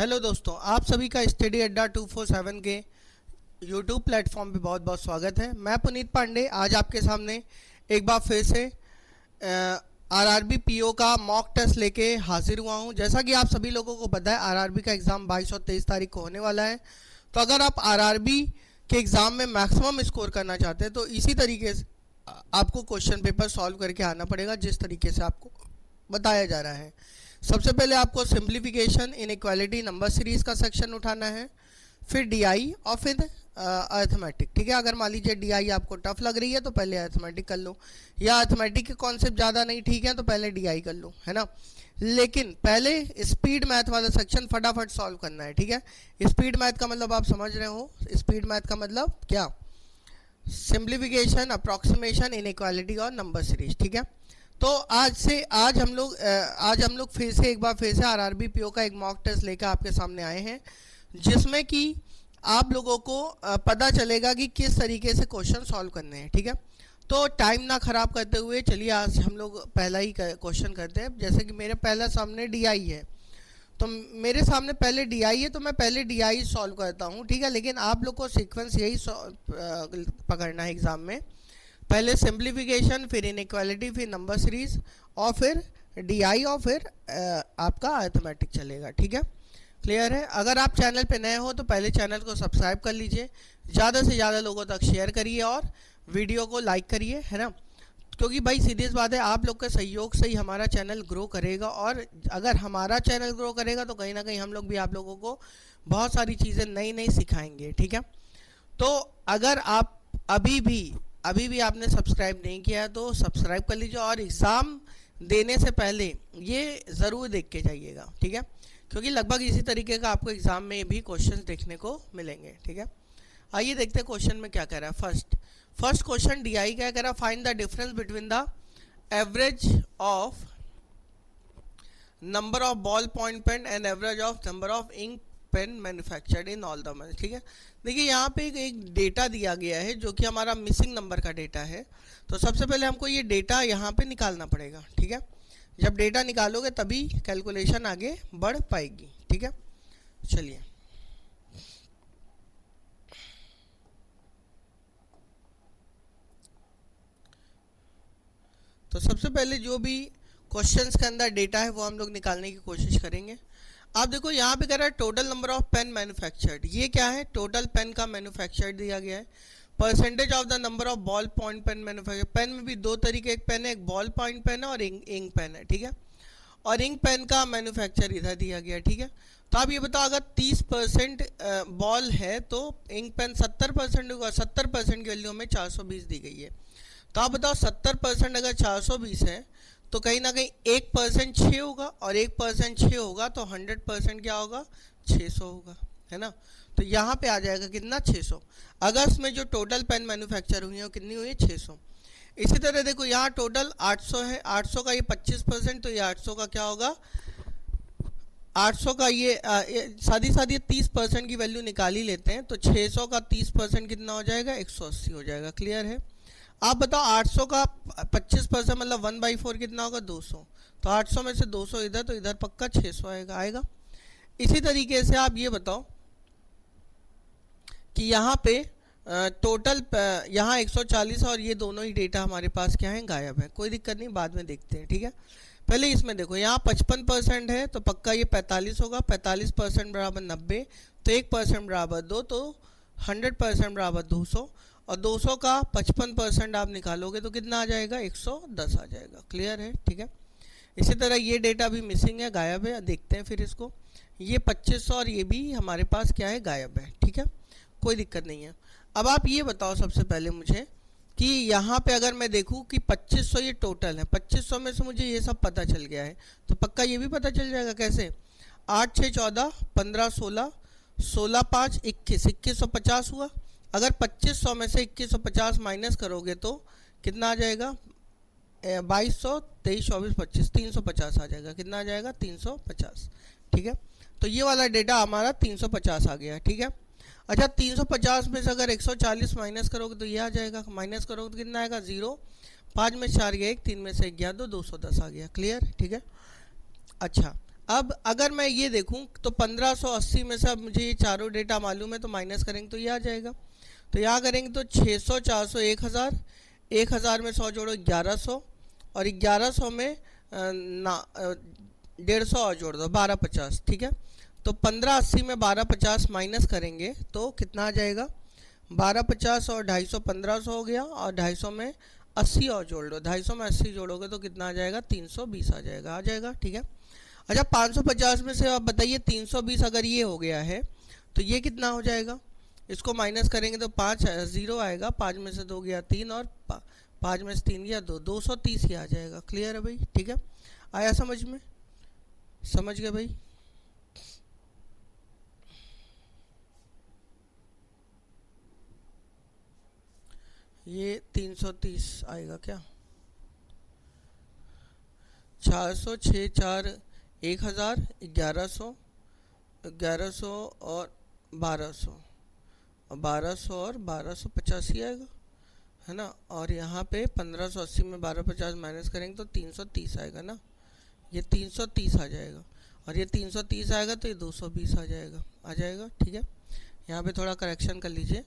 Hello दोस्तों, आप सभी का स्टडी अड्डा 247 के यूट्यूब प्लेटफॉर्म पे बहुत बहुत स्वागत है। मैं पुनीत पांडे आज आपके सामने एक बार फिर से आरआरबी पीओ का मॉक टेस्ट लेके हाजिर हुआ हूं। जैसा कि आप सभी लोगों को पता है, आरआरबी का एग्ज़ाम 22 और 23 तारीख को होने वाला है। तो अगर आप आरआरबी के एग्ज़ाम में मैक्सिमम स्कोर करना चाहते हैं तो इसी तरीके से आपको क्वेश्चन पेपर सॉल्व करके आना पड़ेगा, जिस तरीके से आपको बताया जा रहा है। सबसे पहले आपको सिंप्लीफिकेशन, इनइक्वालिटी, नंबर सीरीज का सेक्शन उठाना है, फिर डीआई और फिर अर्थमेटिक। ठीक है, अगर मान लीजिए डीआई आपको टफ लग रही है तो पहले अर्थमेटिक कर लो, या अर्थमेटिक के कॉन्सेप्ट ज़्यादा नहीं ठीक है तो पहले डीआई कर लो, है ना। लेकिन पहले स्पीड मैथ वाला सेक्शन फटाफट सॉल्व करना है। ठीक है, स्पीड मैथ का मतलब आप समझ रहे हो। स्पीड मैथ का मतलब क्या? सिंप्लीफिकेशन, अप्रॉक्सीमेशन, इनइक्वालिटी और नंबर सीरीज। ठीक है, तो आज हम लोग फिर से एक बार फिर से आरआरबी पीओ का एक मॉक टेस्ट लेकर आपके सामने आए हैं, जिसमें कि आप लोगों को पता चलेगा कि किस तरीके से क्वेश्चन सॉल्व करने हैं। ठीक है, तो टाइम ना खराब करते हुए चलिए आज हम लोग पहला ही क्वेश्चन करते हैं। जैसे कि मेरे पहला सामने डीआई है, तो मेरे सामने पहले डीआई है तो मैं पहले डीआई सॉल्व करता हूँ। ठीक है, लेकिन आप लोग को सीक्वेंस यही पकड़ना है एग्ज़ाम में। पहले सिंप्लीफिकेशन, फिर इनइक्वालिटी, फिर नंबर सीरीज और फिर डीआई और फिर आपका अर्थमेटिक चलेगा। ठीक है, क्लियर है। अगर आप चैनल पे नए हो तो पहले चैनल को सब्सक्राइब कर लीजिए, ज़्यादा से ज़्यादा लोगों तक शेयर करिए और वीडियो को लाइक करिए, है ना। क्योंकि भाई सीधी बात है, आप लोग के सहयोग से ही हमारा चैनल ग्रो करेगा, और अगर हमारा चैनल ग्रो करेगा तो कहीं ना कहीं हम लोग भी आप लोगों को बहुत सारी चीज़ें नई नई सिखाएंगे। ठीक है, तो अगर आप अभी भी आपने सब्सक्राइब नहीं किया तो सब्सक्राइब कर लीजिए, और एग्ज़ाम देने से पहले ये ज़रूर देख के जाइएगा। ठीक है, क्योंकि लगभग इसी तरीके का आपको एग्ज़ाम में भी क्वेश्चन देखने को मिलेंगे। ठीक है, आइए देखते हैं क्वेश्चन में क्या कह रहा है। फर्स्ट क्वेश्चन डीआई क्या कह रहा है? Find the difference between the average of number of ball point pen and average of number of ink pen manufactured in all the month. ठीक है, देखिए यहाँ पे एक डेटा दिया गया है जो कि हमारा मिसिंग नंबर का डेटा है। तो सबसे पहले हमको ये डेटा यहाँ पे निकालना पड़ेगा। ठीक है, जब डेटा निकालोगे तभी कैलकुलेशन आगे बढ़ पाएगी। ठीक है, चलिए तो सबसे पहले जो भी क्वेश्चंस के अंदर डेटा है वो हम लोग निकालने की कोशिश करेंगे। आप देखो यहाँ पे कह रहा है total number of pen manufactured. ये क्या है? टोटल पेन का मैन्युफैक्चर्ड दिया गया है। Percentage of the number of ball point pen manufacture. Pen में भी दो तरीके, एक पेन है, एक बॉल पॉइंट पेन है और इंक पेन है। ठीक है, और इंक पेन का मैन्युफैक्चर इधर दिया गया है। ठीक है, तो आप ये बताओ, अगर 30% बॉल है तो इंक पेन 70% होगा। 70% की वैल्यू में 420 दी गई है। तो आप बताओ 70% अगर 420 है तो कहीं ना कहीं 1% 6 होगा, और 1% 6 होगा तो 100% क्या होगा? 600 होगा, है ना। तो यहाँ पे आ जाएगा कितना? 600। अगस्त में जो टोटल पेन मैन्युफैक्चर हुई है वो कितनी हुई है? 600। इसी तरह देखो यहाँ टोटल 800 है, 800 का ये 25%, तो ये 800 का क्या होगा? 800 का ये साथ ही 30% की वैल्यू निकाल ही लेते हैं, तो 600 का 30% कितना हो जाएगा? 180 हो जाएगा। क्लियर है। आप बताओ 800 का 25% मतलब 1/4 कितना होगा? 200। तो 800 में से 200 इधर, तो इधर पक्का 600 आएगा। इसी तरीके से आप ये बताओ कि यहाँ पे टोटल यहाँ 140 और ये दोनों ही डेटा हमारे पास क्या है? गायब है। कोई दिक्कत नहीं, बाद में देखते हैं। ठीक है, पहले इसमें देखो, यहाँ 55% है तो पक्का ये 45 होगा। 45% बराबर 90, तो 1% बराबर 2, तो 100% बराबर 200, और 200 का 55% आप निकालोगे तो कितना आ जाएगा? 110 आ जाएगा। क्लियर है। ठीक है, इसी तरह ये डेटा भी मिसिंग है, गायब है। देखते हैं फिर इसको, ये 2500 और ये भी हमारे पास क्या है? गायब है। ठीक है, कोई दिक्कत नहीं है। अब आप ये बताओ सबसे पहले मुझे कि यहाँ पे अगर मैं देखूँ कि 2500 ये टोटल है, 2500 में से मुझे ये सब पता चल गया है, तो पक्का ये भी पता चल जाएगा। कैसे? 8 6 14, 15 16, 16 5 21, 2150 हुआ। अगर 2500 में से 2150 माइनस करोगे तो कितना आ जाएगा? 2200, 23 24 25, 350 आ जाएगा। कितना आ जाएगा? 350। ठीक है, तो ये वाला डेटा हमारा 350 आ गया। ठीक है, अच्छा 350 में से अगर 140 माइनस करोगे तो ये आ जाएगा। माइनस करोगे तो कितना आएगा? 0। 5 में 4 गया 1, 3 में से 1 गया 2, 210 आ गया। क्लियर। ठीक है, अच्छा अब अगर मैं ये देखूं तो 1580 में से अब मुझे ये चारों डेटा मालूम है, तो माइनस करेंगे तो ये आ जाएगा। तो यहाँ करेंगे तो 600, 400, 1000, 1000 में 100 जोड़ो 1100, और 1100 में 150 और जोड़ दो 1250, ठीक है। तो 1580 में 1250 माइनस करेंगे तो कितना आ जाएगा, 1250 और 250 1500 हो गया, और 250 में 80 और जोड़ लो, 250 में 80 जोड़ोगे तो कितना आ जाएगा, 320 आ जाएगा, ठीक है। अच्छा 550 में से आप बताइए 320 अगर ये हो गया है तो ये कितना हो जाएगा, इसको माइनस करेंगे तो 5 0 आएगा, 5 में से 2 गया 3, और 5 में से 3 गया 2, 230 ही आ जाएगा। क्लियर है भाई, ठीक है, आया समझ में, समझ गए भाई। ये 330 आएगा क्या, 400, 6, 4, 1000, 1100, 1100 और 1200, और 1200 और 1250 ही आएगा, है ना। और यहाँ पे 1580 में 1250 माइनस करेंगे तो 330 आएगा ना, ये 330 आ जाएगा, और ये 330 आएगा तो ये 220 आ जाएगा, ठीक है। यहाँ पे थोड़ा करेक्शन कर लीजिए,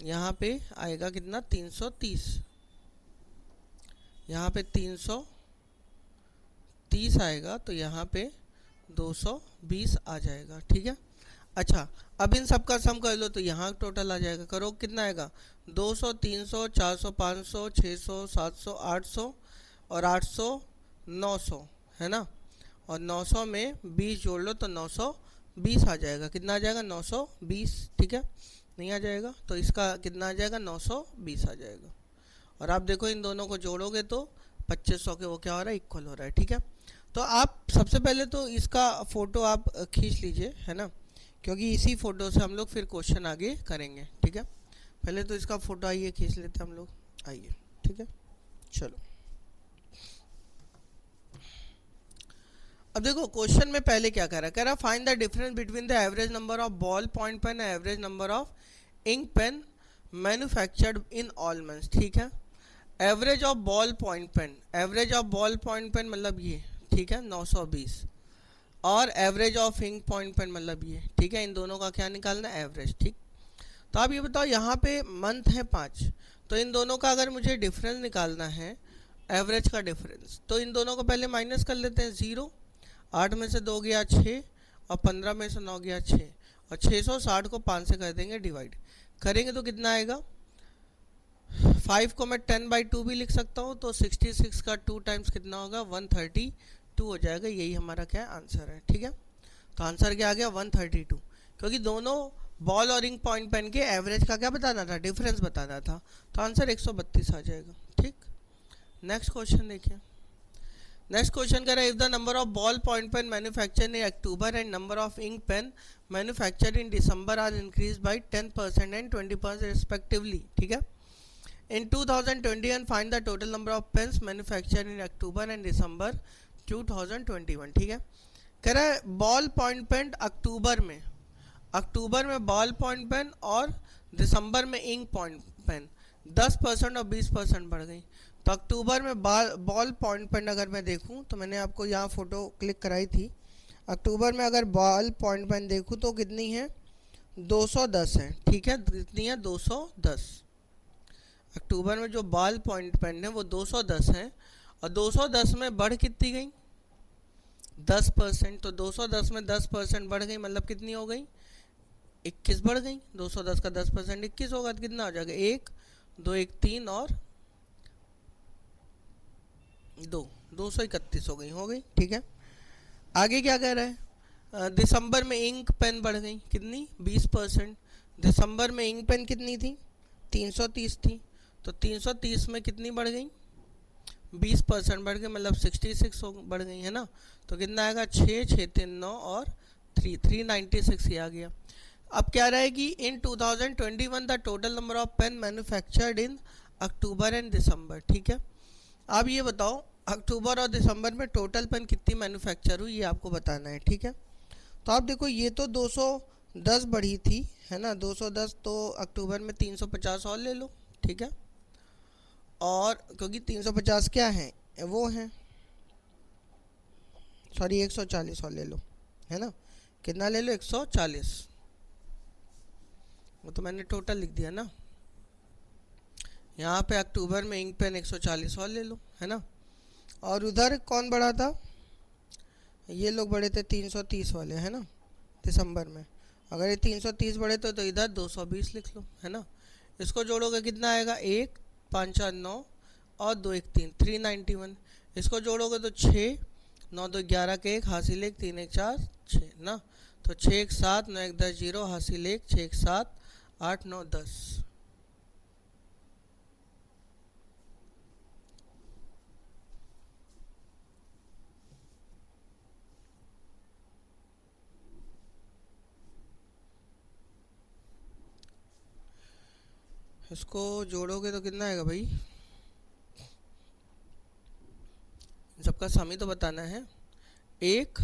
यहाँ पे आएगा कितना 330, यहाँ पे 330 आएगा, तो यहाँ पे 220 आ जाएगा, ठीक है। अच्छा अब इन सब का सम कर लो तो यहाँ टोटल आ जाएगा, करो कितना आएगा, 200, 300, 400, 500, 600, 700, 800, और 800 900, है ना, और 900 में 20 जोड़ लो तो 920 आ जाएगा, कितना आ जाएगा 920, ठीक है, नहीं आ जाएगा तो इसका कितना आ जाएगा 920 आ जाएगा। और आप देखो इन दोनों को जोड़ोगे तो 2500 के वो क्या हो रहा है, इक्वल हो रहा है, ठीक है। तो आप सबसे पहले तो इसका फ़ोटो आप खींच लीजिए, है ना, क्योंकि इसी फ़ोटो से हम लोग फिर क्वेश्चन आगे करेंगे, ठीक है। पहले तो इसका फ़ोटो आइए खींच लेते हैं हम लोग, आइए, ठीक है। चलो अब देखो क्वेश्चन में पहले क्या कह रहा है find the difference between the average number of ball point pen and average number of ink pen manufactured in all months, ठीक है। Average of ball point pen, average of ball point pen मतलब ये, ठीक है, 920, और average of ink point pen मतलब ये, ठीक है। इन दोनों का क्या निकालना है, एवरेज, ठीक। तो आप ये बताओ यहाँ पे मंथ है 5, तो इन दोनों का अगर मुझे डिफरेंस निकालना है, एवरेज का डिफरेंस, तो इन दोनों को पहले माइनस कर लेते हैं, 0, 8 में से 2 गया 6, और 15 में से 9 गया 6, और 660 को 5 से कर देंगे डिवाइड, करेंगे तो कितना आएगा, 5 को मैं 10/2 भी लिख सकता हूँ, तो 66 का 2 टाइम्स कितना होगा, 132 हो जाएगा, यही हमारा क्या आंसर है, ठीक है। तो आंसर क्या आ गया 132, क्योंकि दोनों बॉल और इंक पॉइंट पेन के एवरेज का क्या बताना था, डिफरेंस बताना था, तो आंसर 132 आ जाएगा, ठीक। नेक्स्ट क्वेश्चन देखिए, नेक्स्ट क्वेश्चन कह रहा है if the number of ball point pen manufactured in October and number of ink pen manufactured in December are increase by 10% and 20% respectively, ठीक है। In 2021 find the total number of pens manufactured in October and December 2021, ठीक है। कह रहा है ball point pen अक्टूबर में ball point pen और दिसंबर में इंक पॉइंट पेन 10% और 20% बढ़ गई। तो अक्टूबर में बॉल पॉइंट पेन अगर मैं देखूं तो मैंने आपको यहाँ फ़ोटो क्लिक कराई थी, अक्टूबर में अगर बॉल पॉइंट पेन देखूं तो कितनी है, 210 है, ठीक है, कितनी है 210। अक्टूबर में जो बॉल पॉइंट पेन है वो 210 है, और 210 में बढ़ कितनी गई, 10%, तो 210 में 10% बढ़ गई मतलब कितनी हो गई, 21 बढ़ गई, 210 का 10% 21 होगा, तो कितना हो जाएगा 1 2 1 3 और 2 231 हो गई, ठीक है। आगे क्या कह रहा है, दिसंबर में इंक पेन बढ़ गई कितनी, 20%, दिसंबर में इंक पेन कितनी थी, 330 थी, तो 330 में कितनी बढ़ गई, 20% बढ़ गई, मतलब 66 बढ़ गई, है ना। तो कितना आएगा 6 6 3 9 और 396 ही आ गया। अब क्या रहा है कि in 2021 the total number of pen manufactured in October and December, ठीक है। अब ये बताओ अक्टूबर और दिसंबर में टोटल पेन कितनी मैन्युफैक्चर हुई, ये आपको बताना है, ठीक है। तो आप देखो ये तो 210 बढ़ी थी, है ना, 210, तो अक्टूबर में 350 और ले लो, ठीक है। और क्योंकि 350 क्या है, वो है सॉरी 140 और ले लो, है ना, कितना ले लो 140, वो तो मैंने टोटल लिख दिया ना। यहाँ पे अक्टूबर में इंक पेन 140 और ले लो, है ना। और उधर कौन बढ़ा था, ये लोग बढ़े थे 330 वाले, है ना, दिसंबर में। अगर ये 330 बढ़े तो इधर 220 लिख लो, है ना। इसको जोड़ोगे कितना आएगा, 1 5 4 9 और 2 1 3, 391। इसको जोड़ोगे तो 6 9 2 11 के 1 हासिल 1 3 1 4 6 ना, तो 6 1 7 9 1 10 0 हासिल 1 6 1 7 8 9 10। इसको जोड़ोगे तो कितना आएगा भाई, सबका सम ही तो बताना है। एक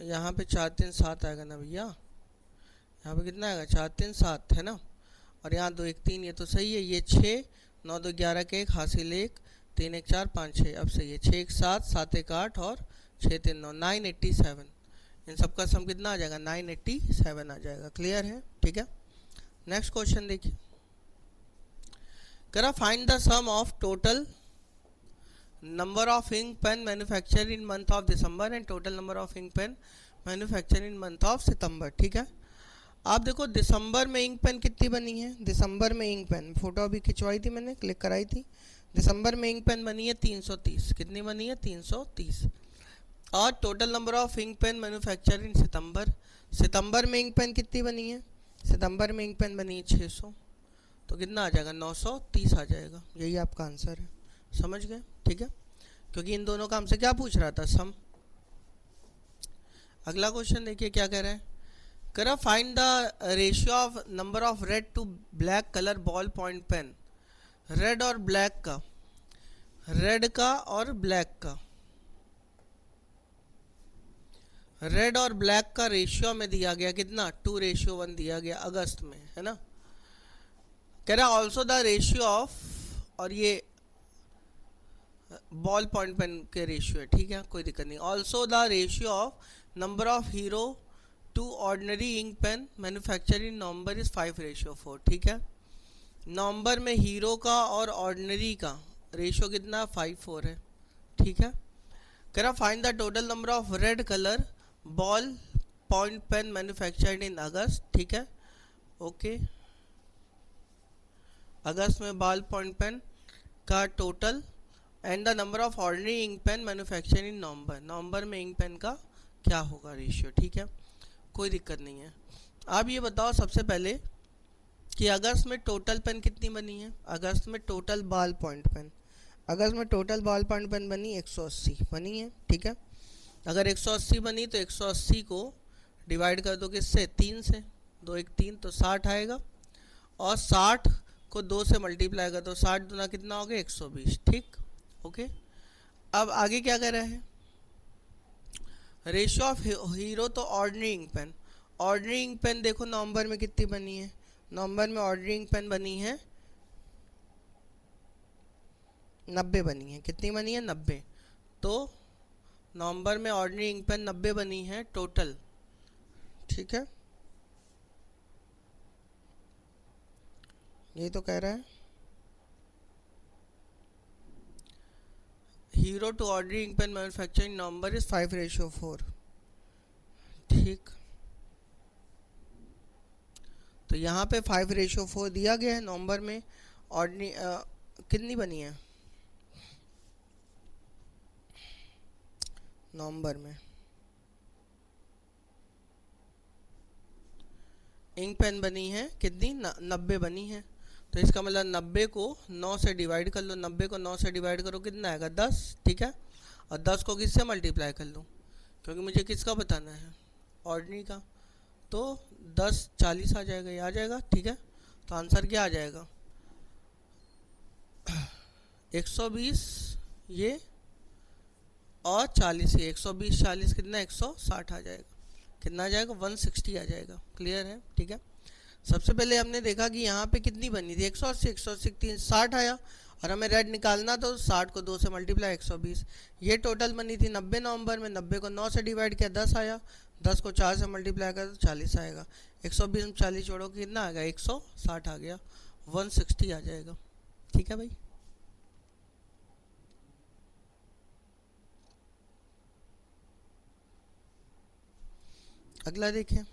यहाँ पे 4 3 7 आएगा ना भैया, यहाँ पे कितना आएगा 4 3 7, है ना। और यहाँ 2 1 3, ये तो सही है। ये 6 9 2 11 के 1 हासिल 1 3 1 4 5 6, अब सही है। 6 1 7 7 1 8 और 6 3 9, 987। इन सबका सम कितना आ जाएगा, 987 आ जाएगा। क्लियर है, ठीक है। नेक्स्ट क्वेश्चन देखिए, करा find the sum of total number of ink pen manufacture in month of December and total number of ink pen manufacture in month of September. ठीक है, आप देखो दिसंबर में इंक पेन कितनी बनी है, दिसंबर में इंक पेन फोटो अभी खिंचवाई थी मैंने, क्लिक कराई थी। दिसंबर में इंक पेन बनी है 330, कितनी बनी है 330। और total number of ink pen manufacture in September, सितंबर में इंक पेन कितनी बनी है, सितंबर में इंक पेन बनी है 600, तो कितना आ जाएगा 930 आ जाएगा। यही आपका आंसर है, समझ गए, ठीक है। क्योंकि इन दोनों का हमसे क्या पूछ रहा था, सम। अगला क्वेश्चन देखिए क्या कह रहा है, करा find the ratio of number of red to black colour ball point pen. Red और ब्लैक का, रेड का और ब्लैक का, रेड और ब्लैक का रेशियो में दिया गया कितना, 2:1 दिया गया अगस्त में, है ना। कह रहा ऑल्सो द रेशियो ऑफ, और ये बॉल पॉइंट पेन के रेशियो है, ठीक है, कोई दिक्कत नहीं। Also the ratio of number of Hero to ordinary ink pen manufacture in November is 5:4, ठीक है। नवंबर में हीरो का और ऑर्डिनरी का रेशियो कितना 5:4 है, ठीक है। कह रहा find the total number of red colour ball point pen manufactured in August, ठीक है, ओके। अगस्त में बॉल पॉइंट पेन का total and the number of ordinary ink pen manufacture in November, नवंबर में इंक पेन का क्या होगा रेशियो, ठीक है, कोई दिक्कत नहीं है। आप ये बताओ सबसे पहले कि अगस्त में टोटल पेन कितनी बनी है, अगस्त में टोटल बॉल पॉइंट पेन, अगस्त में टोटल बॉल पॉइंट पेन बनी 180 बनी है, ठीक है। अगर 180 बनी तो 180 को डिवाइड कर दो किससे, 3 से, 2 1 3, तो 60 आएगा। और 60 को 2 से मल्टीप्लाई कर दो, 60 दूना कितना हो गया 120, ठीक, ओके। अब आगे क्या कर रहे हैं, ratio of Hero to ordinary ink pen, ordinary ink pen देखो नवंबर में कितनी बनी है, नवंबर में ऑर्डिनरी इंक पेन बनी है 90 बनी है, कितनी बनी है 90, तो नवंबर में ऑर्डिनरी इंक पेन 90 बनी है टोटल, ठीक है, ये तो कह रहा है। Hero to ordinary ink pen manufacturing November is 5:4, ठीक। तो यहाँ पे 5:4 दिया गया है, नवंबर में ऑर्डिनरी कितनी बनी है, नवंबर में इंक पेन बनी है कितनी 90 बनी है, तो इसका मतलब 90 को 9 से डिवाइड कर लो, 90 को 9 से डिवाइड करो कितना आएगा 10, ठीक है। और 10 को किससे मल्टीप्लाई कर लो, क्योंकि मुझे किसका बताना है, ऑर्डिनरी का, तो 10 40 आ जाएगा, ये आ जाएगा, ठीक है। तो आंसर क्या आ जाएगा 120 ये और 40, ये 120 40 कितना 160 आ जाएगा, कितना आ जाएगा 160 आ जाएगा। क्लियर है, ठीक है। सबसे पहले हमने देखा कि यहाँ पे कितनी बनी थी 180, 180 3 60 आया, और हमें रेड निकालना तो 60 को 2 से मल्टीप्लाई 120। ये टोटल बनी थी 90 नवंबर में, 90 को 9 से डिवाइड किया 10 आया, 10 को 4 से मल्टीप्लाई किया तो 40 आएगा। 120 में 40 जोड़ो कितना आ गया, 160 आ गया, 160 आ जाएगा। ठीक है भाई। अगला देखिए,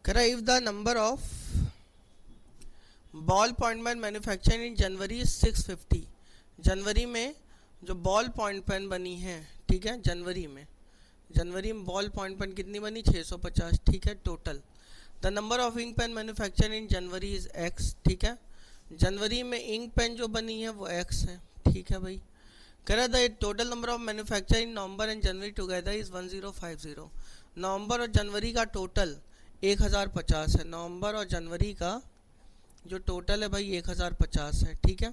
करा if the number of ball point pen manufacture in January 650। जनवरी में जो बॉल पॉइंट पेन बनी है, ठीक है, जनवरी में बॉल पॉइंट पेन कितनी बनी, 650। ठीक है, total the number of ink pen manufacture in January is x. ठीक है, जनवरी में इंक पेन जो बनी है वो एक्स है। ठीक है भाई। करा the total number of manufacture in November and January together is 1050। नवंबर और जनवरी का टोटल 1050 है। नवंबर और जनवरी का जो टोटल है भाई 1050 है। ठीक है,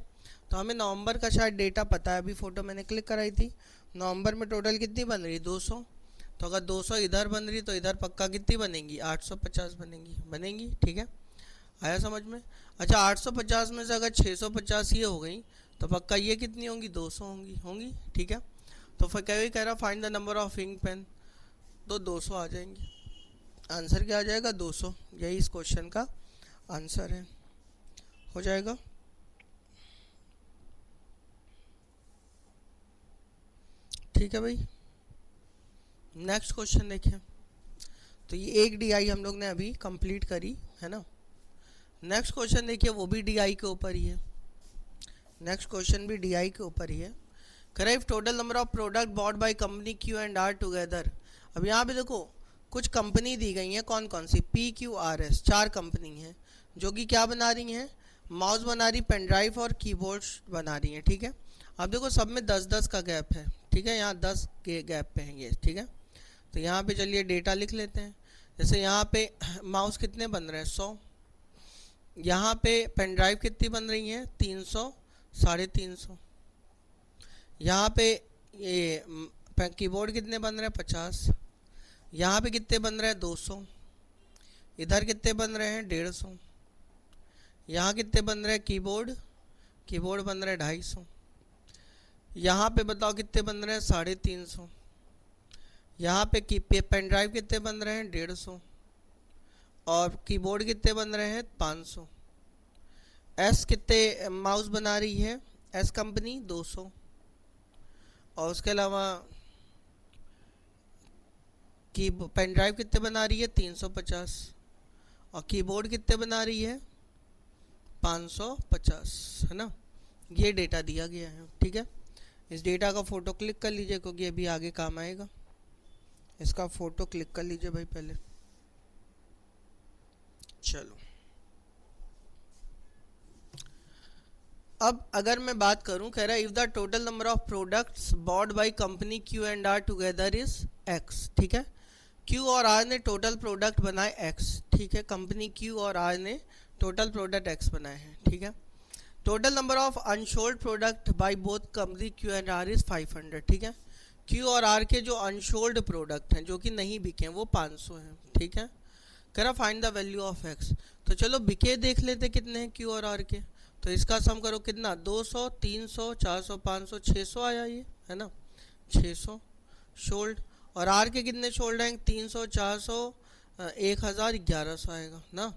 तो हमें नवंबर का शायद डेटा पता है, अभी फ़ोटो मैंने क्लिक कराई थी। नवंबर में टोटल कितनी बन रही, 200। तो अगर 200 इधर बन रही तो इधर पक्का कितनी बनेंगी, 850 बनेंगी। ठीक है, आया समझ में। अच्छा, 850 में से अगर 650 ये हो गई तो पक्का ये कितनी होंगी, 200 होंगी। ठीक है, तो फिर कह रहा find the number of ink pen, तो 200 आ जाएंगे। आंसर क्या आ जाएगा, 200। यही इस क्वेश्चन का आंसर है, हो जाएगा। ठीक है भाई। नेक्स्ट क्वेश्चन देखिए, तो ये एक डीआई हम लोग ने अभी कंप्लीट करी है ना। नेक्स्ट क्वेश्चन देखिए, वो भी डीआई के ऊपर ही है। नेक्स्ट क्वेश्चन भी डीआई के ऊपर ही है। Correct total number of product bought by company Q and R together. अब यहाँ पे देखो कुछ कंपनी दी गई हैं, कौन कौन सी, P Q R S, 4 company हैं जो कि क्या बना रही हैं, माउस बना रही, पेन ड्राइव और कीबोर्ड बना रही हैं। ठीक है, अब देखो सब में 10-10 का गैप है। ठीक है, यहाँ 10 के गैप पे हैं ये। ठीक है, तो यहाँ पे चलिए डेटा लिख लेते हैं। जैसे यहाँ पे माउस कितने बन रहे हैं, 100। यहाँ पे पेन ड्राइव कितनी बन रही हैं, 300, 350। यहाँ पे ये कीबोर्ड कितने बन रहे हैं, 50। यहाँ पे कितने बन रहे हैं, 200। इधर कितने बन रहे हैं, 150। यहाँ कितने बन रहे हैं, कीबोर्ड बन रहे हैं 250। यहाँ पे बताओ कितने बन रहे हैं, 350। यहाँ पे पेन ड्राइव कितने बन रहे हैं, 150। और कीबोर्ड कितने बन रहे हैं, 500। एस कितने माउस बना रही है, एस कंपनी 200। और उसके अलावा की पेन ड्राइव कितने बना रही है, 350। और कीबोर्ड कितने बना रही है, 550, है ना। ये डेटा दिया गया है। ठीक है, इस डेटा का फ़ोटो क्लिक कर लीजिए क्योंकि अभी आगे काम आएगा। इसका फ़ोटो क्लिक कर लीजिए भाई पहले। चलो, अब अगर मैं बात करूं, कह रहा है if the total number of products bought by company Q and R together is x. ठीक है, क्यू और आर ने टोटल प्रोडक्ट बनाए एक्स। ठीक है, कंपनी क्यू और आर ने टोटल प्रोडक्ट एक्स बनाए हैं। ठीक है, total number of unsold product by both company Q and R is 500। ठीक है, क्यू और आर के जो अनशोल्ड प्रोडक्ट हैं जो कि नहीं बिके हैं वो 500 हैं। ठीक है, करा find the value of x. तो चलो बिके देख लेते कितने हैं क्यू और आर के। तो इसका सम करो कितना, 200, 300, 400, 500, 600 आया ये, है ना, 600 शोल्ड। और आर के कितने शोल्ड हैं, 300, 400, 1000, 1100 आएगा ना।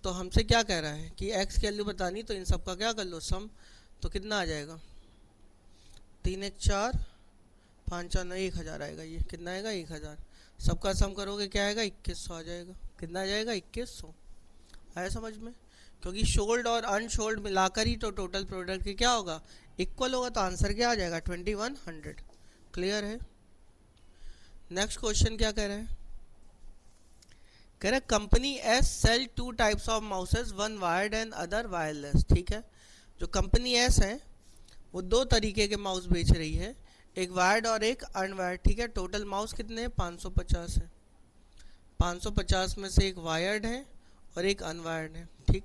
तो हमसे क्या कह रहा है कि एक्स की वैल्यू बतानी, तो इन सब का क्या कर लो सम। तो कितना आ जाएगा, 3 1 4 5 4 9, 1000 आएगा। ये कितना आएगा, 1000। सबका सम करोगे क्या आएगा, 2100 आ जाएगा। कितना आ जाएगा, 2100। आया समझ में, क्योंकि शोल्ड और अनशोल्ड मिलाकर ही तो टोटल प्रोडक्ट की क्या होगा, इक्वल होगा। तो आंसर क्या आ जाएगा, 2100। क्लियर है। नेक्स्ट क्वेश्चन क्या कह रहे हैं, कह रहे company S sell 2 types of mouses, one wired and other wireless. ठीक है, जो कंपनी एस है वो 2 तरीके के माउस बेच रही है, एक वायर्ड और एक अनवायर्ड। ठीक है, टोटल माउस कितने हैं, 550 है। 550 में से एक वायर्ड है और एक अनवायर्ड है। ठीक,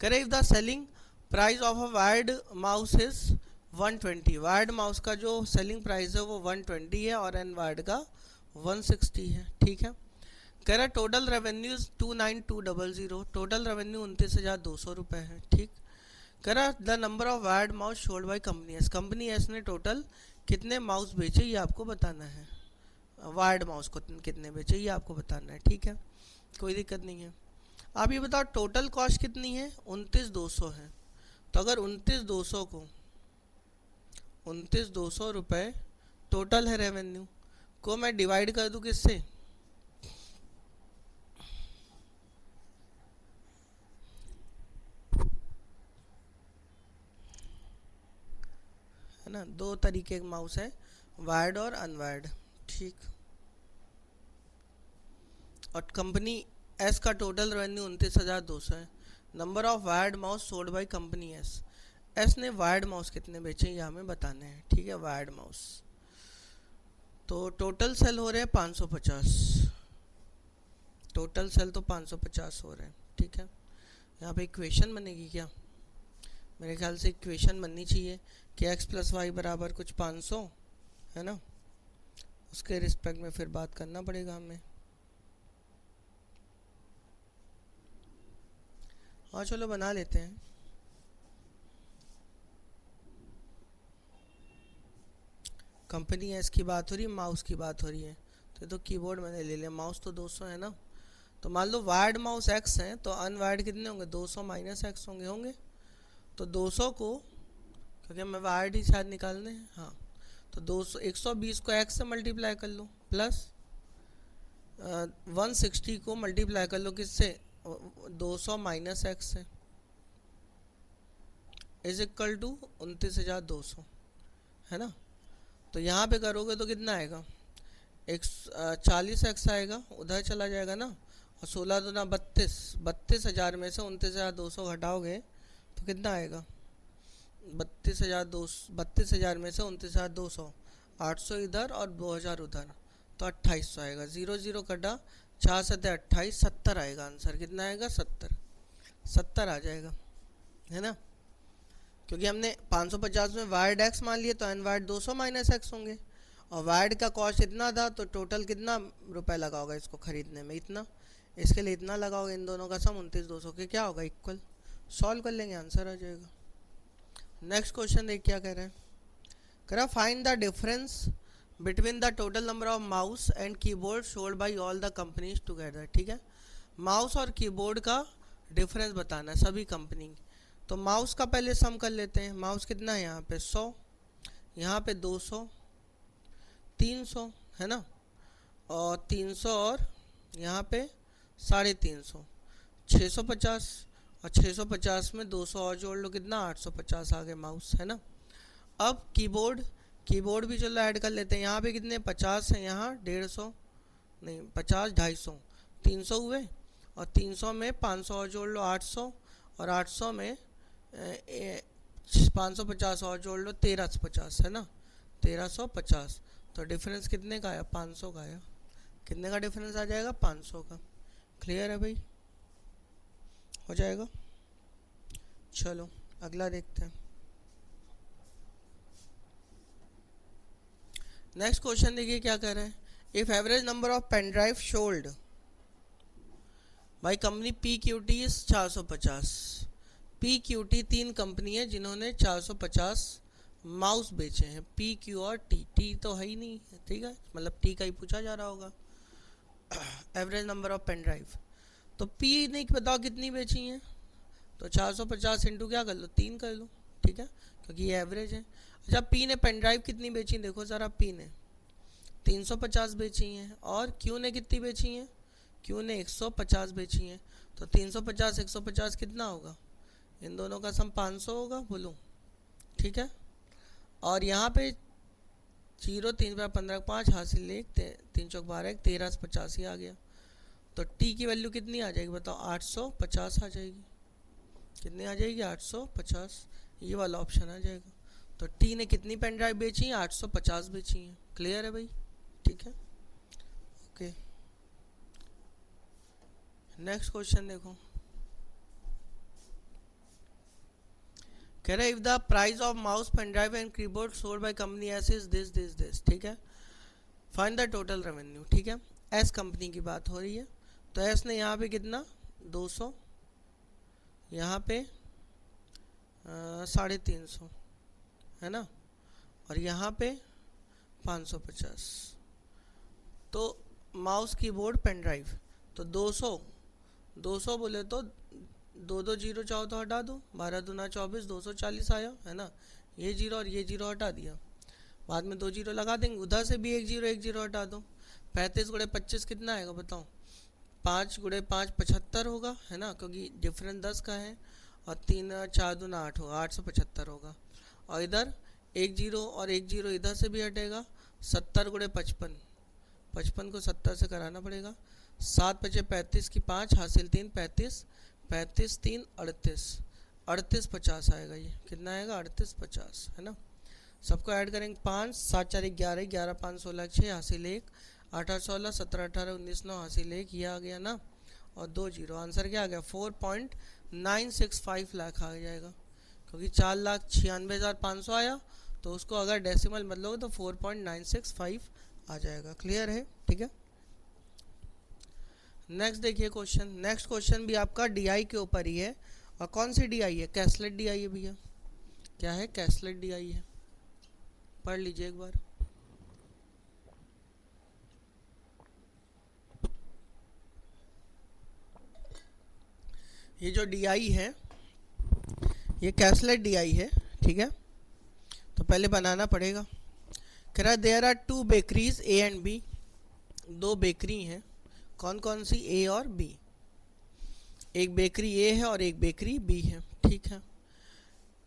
करे if the selling price of a wired mouse is 120। Wired mouse का जो सेलिंग प्राइस है वो 120 है और अनवायर्ड का 160 है। ठीक है, कह रहा टोटल रेवेन्यू 29200, टोटल रेवेन्यू 29,200 रुपये है। ठीक, कह रहा the number of wired mouse sold by company S, company S ने टोटल कितने माउस बेचे ये आपको बताना है। वायर्ड माउस को कितने बेचे ये आपको बताना है। ठीक है, कोई दिक्कत नहीं है। आप ये बताओ टोटल कॉस्ट कितनी है, 29,200 है। तो अगर 29,200 रुपये टोटल है रेवेन्यू को मैं डिवाइड कर दूं किससे, है ना, दो तरीके के माउस है, वायर्ड और अनवायर्ड। ठीक, और कंपनी एस का टोटल रेवेन्यू 29,200 है। Number of wired mouse sold by company S, S ने वायर्ड माउस कितने बेचे ये हमें बताने हैं। ठीक है, वायर्ड माउस तो टोटल सेल हो रहे हैं 550, टोटल सेल तो 550 हो रहे हैं। ठीक है, यहाँ पे इक्वेशन बनेगी क्या, मेरे ख्याल से इक्वेशन बननी चाहिए कि x प्लस वाई बराबर कुछ 500 है ना, उसके रिस्पेक्ट में फिर बात करना पड़ेगा हमें। हाँ चलो बना लेते हैं। कंपनी एस की बात हो रही है, माउस की बात हो रही है, तो कीबोर्ड मैंने ले लिया। माउस तो 200 है ना, तो मान लो वायर्ड माउस x है तो अनवायर्ड कितने होंगे, 200 माइनस एक्स होंगे। तो 200 को, क्योंकि हमें वायर्ड ही शायद निकालने हैं, हाँ, तो 200 120 को x से मल्टीप्लाई कर लो प्लस 160 को मल्टीप्लाई कर लो किससे, 200 माइनस एक्स से, इज इक्वल टू 29,200 है ना। तो यहाँ पे करोगे तो कितना आएगा, 40x आएगा, उधर चला जाएगा ना, और 16 दूना 32,000 में से 29,200 घटाओगे तो कितना आएगा, 32,000 में से 29,200, 800 इधर और 2,000 उधर, तो 2800 आएगा। 0 0 कटा, 4 7 28, 70 आएगा आंसर। कितना आएगा, 70 आ जाएगा, है ना, क्योंकि हमने 550 में वायर्ड एक्स मान लिए तो अनवायर्ड 200 माइनस एक्स होंगे, और वायर्ड का कॉस्ट इतना था तो टोटल कितना रुपए लगा होगा इसको खरीदने में, इतना, इसके लिए इतना लगा होगा। इन दोनों का सम 29,200 के क्या होगा, इक्वल। सॉल्व कर लेंगे, आंसर आ जाएगा। नेक्स्ट क्वेश्चन देख क्या कह रहे हैं, कह रहा find the difference between the total number of mouse and keyboard sold bye all the companies together. ठीक है, माउस और कीबोर्ड का डिफरेंस बताना है सभी कंपनी। तो माउस का पहले सम कर लेते हैं। माउस कितना है यहाँ पे 100, यहाँ पे 200, 300 है ना, और 300 और यहाँ पे 350, 650, और 650 में 200 और जोड़ लो, कितना 850 आ गए माउस, है ना। अब कीबोर्ड भी चलो ऐड कर लेते हैं। यहाँ पे कितने 50 है, यहाँ 150 नहीं 50 250, 300 हुए, और 300 में 500 और जोड़ लो 800, और 800 में 550 और जोड़ लो 1350 है ना, 1350। तो डिफरेंस कितने का आया, 500 का आया। कितने का डिफरेंस आ जाएगा, 500 का। क्लियर है भाई, हो जाएगा। चलो अगला देखते हैं। नेक्स्ट क्वेश्चन देखिए क्या कह रहे हैं, if average number of pen drive sold by company P Q T is 450। P Q T 3 company है जिन्होंने 450 माउस बेचे हैं, पी क्यू और टी तो है ही नहीं, ठीक है, मतलब टी का ही पूछा जा रहा होगा। Average number of pen drive, तो पी ने बताओ कितनी बेची हैं, तो 450 इंटू क्या कर लो, 3 कर लो, ठीक है, क्योंकि ये एवरेज है। अच्छा पी ने पेन ड्राइव कितनी बेची, देखो ज़रा, पी ने 350 बेची हैं, और क्यू ने कितनी बेची हैं, क्यू ने 150 बेची हैं। तो 350 150 कितना होगा, इन दोनों का सम 500 होगा, बोलो, ठीक है। और यहाँ पे 0 3 पर 15 5 हासिल 1 3 चौक 12 1350 आ गया। तो टी की वैल्यू कितनी आ जाएगी बताओ, 850 आ जाएगी। कितनी आ जाएगी, 850, ये वाला ऑप्शन आ जाएगा। तो टी ने कितनी पेन ड्राइव बेची हैं, 850 बेची हैं। क्लियर है भाई, ठीक है, ओके। नेक्स्ट क्वेश्चन देखो, कह रहे if the price of mouse pen drive and keyboard sold by company S is this, ठीक है, फाइंड द टोटल रेवेन्यू। ठीक है, एस कंपनी की बात हो रही है, तो एस ने यहाँ पे कितना 200, यहाँ पे 350 है ना, और यहाँ पे 550। तो माउस कीबोर्ड पेन ड्राइव, तो 200 बोले तो दो दो जीरो चाहो तो हटा दो, 12 दूना 24, 240 आया है ना। ये जीरो और ये जीरो हटा दिया, बाद में 2 जीरो लगा देंगे, उधर से भी एक जीरो हटा दो। 35 गुणे 25 कितना आएगा बताओ? 5 गुणे 5 75 होगा है ना, क्योंकि डिफरेंस 10 का है, और 3 4 दूना 8 होगा, 875 होगा। और इधर एक जीरो और एक जीरो इधर से भी हटेगा। 70 गुणे 55, 55 को 70 से कराना पड़ेगा। 7 बचे 35 की 5 हासिल 3, 35 35 3 38, 38 50 आएगा। ये कितना आएगा? 38 50 है ना। सबको ऐड करेंगे 5 7 4 11, 11 5 16 6 हासिल 1, 8 8 16 17 18 19 9 हासिल 1, ये आ गया ना, और 2 जीरो। आंसर क्या आ गया? 4.965 लाख आ जाएगा, क्योंकि 4,96,500 आया, तो उसको अगर डेसिमल बदलोगे तो 4.965 आ जाएगा। क्लियर है? ठीक है। नेक्स्ट देखिए क्वेश्चन। नेक्स्ट क्वेश्चन भी आपका डीआई के ऊपर ही है, और कौन सी डीआई है? कैसलेट डीआई है भैया। क्या है? कैसलेट डीआई है, पढ़ लीजिए एक बार। ये जो डीआई है ये कैसलेट डीआई है, ठीक है। तो पहले बनाना पड़ेगा। कह रहा there are 2 bakeries A and B, 2 bakery हैं। कौन कौन सी? ए और बी। एक बेकरी ए है और एक बेकरी बी है, ठीक है।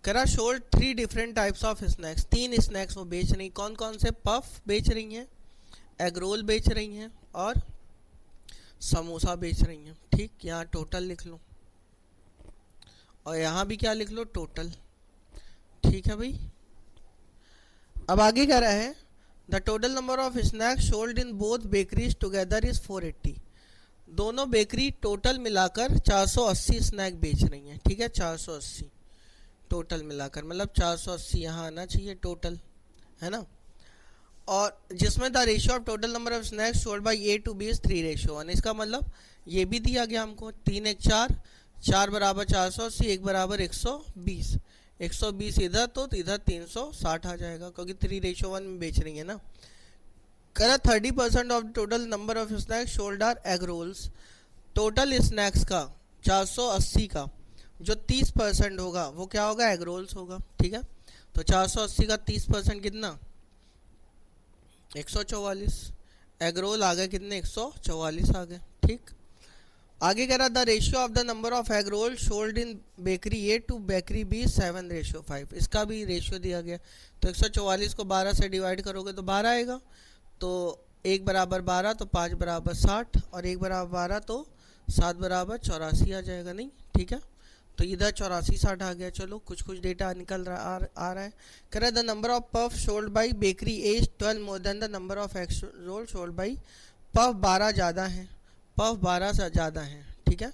कह रहा sold 3 different types of snacks, 3 snacks वो बेच रही। कौन कौन से? पफ बेच रही हैं, एग रोल बेच रही हैं, और समोसा बेच रही हैं। ठीक, यहाँ टोटल लिख लो, और यहाँ भी क्या लिख लो? टोटल। ठीक है भाई। अब आगे कह रहा है the total number of snacks sold in both bakeries together is 480। दोनों बेकरी टोटल मिलाकर 480 स्नैक बेच रही हैं, ठीक है। 480 टोटल मिलाकर, मतलब 480 यहाँ आना चाहिए टोटल, है ना। और जिसमें the ratio of total number of snacks sold by A to B is 3:1। इसका मतलब ये भी दिया गया हमको, 3 1 4, 4 बराबर 480, 1 बराबर 120, 120 इधर तो इधर 360 आ जाएगा, क्योंकि 3:1 में बेच रही है ना। करा 30% of total number of snacks sold are egg rolls. Total snacks का 480 का जो 30% होगा वो क्या होगा? एग रोल्स होगा, ठीक है। तो 480 का 30% कितना? 144। एग रोल आ गए कितने? 144 आ गए, ठीक। आगे कह रहा the ratio of the number of egg roll sold in bakery A to bakery B 7:5। इसका भी रेशियो दिया गया। तो 144 को 12 से डिवाइड करोगे तो 12 आएगा। तो 1 बराबर 12 तो 5 बराबर 60, और 1 बराबर 12 तो 7 बराबर 84 आ जाएगा, नहीं? ठीक है। तो इधर 84 60 आ गया। चलो कुछ डेटा निकल रहा आ रहा है। कह रहा है the number of puff sold by bakery A is 12 more than the number of egg roll sold by. Puff 12 ज़्यादा है, पफ 12 से ज़्यादा है, ठीक है।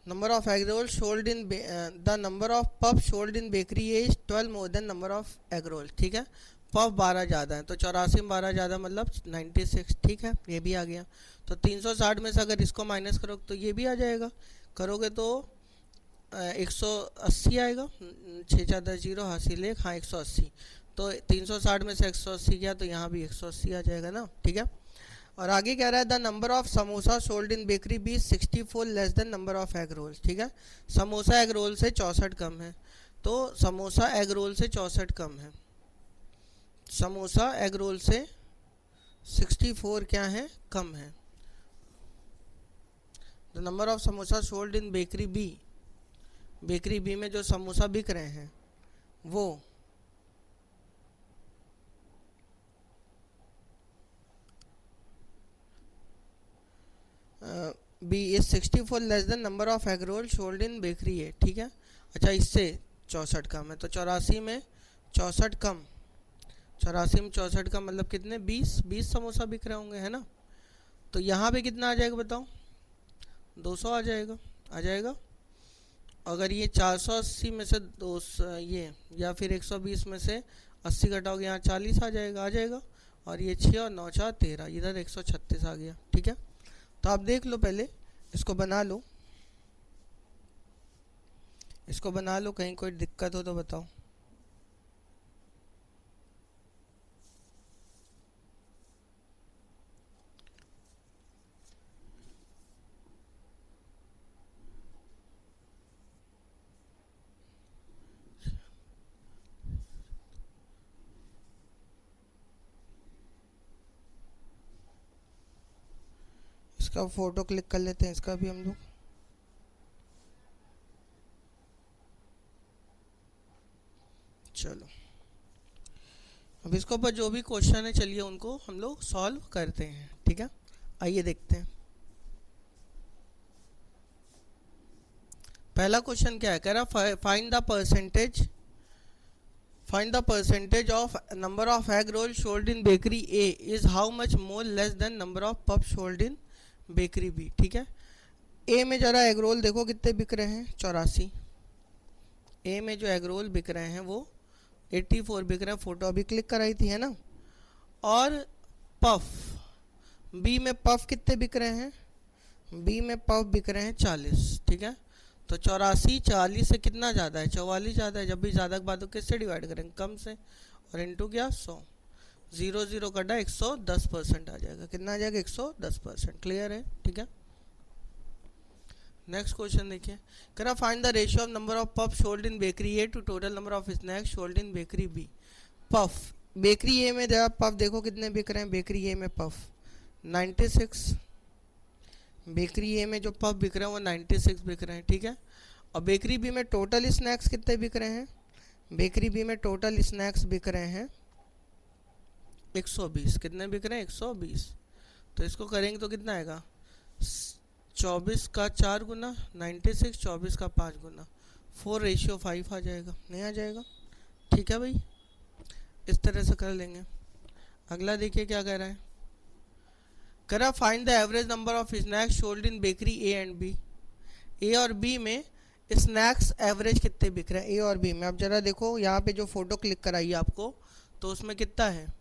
Number of egg roll sold in the number of puff sold in bakery A is 12 more than number of egg role, ठीक है। Puff 12 ज़्यादा है, तो 84 में 12 ज़्यादा मतलब 96, ठीक है। ये भी आ गया। तो 360 में से अगर इसको माइनस करो तो ये भी आ जाएगा। करोगे तो 180 आएगा। 6 4 10 0 हासिल 1, हाँ 180। तो 360 में से 180 गया तो यहाँ भी 180 आ जाएगा ना, ठीक है। और आगे कह रहा है the number of samosa sold in bakery B 64 less than number of egg rolls, ठीक है। समोसा एग रोल से 64 कम है, तो समोसा एग रोल से 64 कम है। समोसा एग रोल से 64 क्या है? कम है। The number of samosa sold in bakery B में जो समोसा बिक रहे हैं वो B is 64 less than number of egg roll sold in bakery है, ठीक है। अच्छा, इससे 64 कम है, तो 84 में 64 कम, 84 में 64 का मतलब कितने? 20 समोसा बिक रहे होंगे, है ना। तो यहाँ पे कितना आ जाएगा बताओ? 200 आ जाएगा। अगर ये 480 में से 200 ये, या फिर 120 में से 80 घटाओगे यहाँ 40 आ जाएगा। और ये 6 और 9 4 13, इधर 136 आ गया, ठीक है। तो आप देख लो, पहले इसको बना लो, इसको बना लो, कहीं कोई दिक्कत हो तो बताओ। इसका फोटो क्लिक कर लेते हैं, इसका भी हम लोग। चलो, अब इसके ऊपर जो भी क्वेश्चन है, चलिए उनको हम लोग सॉल्व करते हैं, ठीक है। आइए देखते हैं। पहला क्वेश्चन क्या है, कह रहा find the percentage of number of egg roll sold in bakery A is how much more less than number of puff sold in bakery B, ठीक है। ए में जरा एग रोल देखो कितने बिक रहे हैं, 84। ए में जो एग रोल बिक रहे हैं वो 84 बिक रहे हैं, फोटो अभी क्लिक कराई थी, है ना। और पफ, बी में पफ कितने बिक रहे हैं, बी में पफ बिक रहे हैं 40, ठीक है। तो 84 40 से कितना ज़्यादा है, 44 ज़्यादा है। जब भी ज़्यादा की बात हो किससे डिवाइड करेंगे, कम से, और इनटू क्या 100, 0 0 कटा 110% आ जाएगा। कितना आ जाएगा, 110%। क्लियर है, ठीक है। नेक्स्ट क्वेश्चन देखिए, करा find the ratio of number of puff sold in bakery A to total number of snacks sold in bakery B. Puff, bakery A में जरा पफ देखो कितने बिक रहे हैं, बेकरी ए में पफ 96, बेकरी ए में जो पफ बिक रहे हैं वो 96 बिक रहे हैं, ठीक है। और बेकरी बी में टोटल स्नैक्स कितने बिक रहे हैं, बेकरी बी में टोटल स्नैक्स बिक रहे हैं 120। कितने बिक रहे हैं, 120। तो इसको करेंगे तो कितना आएगा, 24 का 4 गुना 96, 24 का 5 गुना 4:5 आ जाएगा, नहीं आ जाएगा, ठीक है भाई। इस तरह से कर लेंगे। अगला देखिए क्या कह रहा है, करा find the average number of snacks sold in bakery A and B. A और बी में स्नैक्स एवरेज कितने बिक रहे हैं, ए और बी में। अब जरा देखो यहाँ पे जो फोटो क्लिक कराई आपको, तो उसमें कितना है,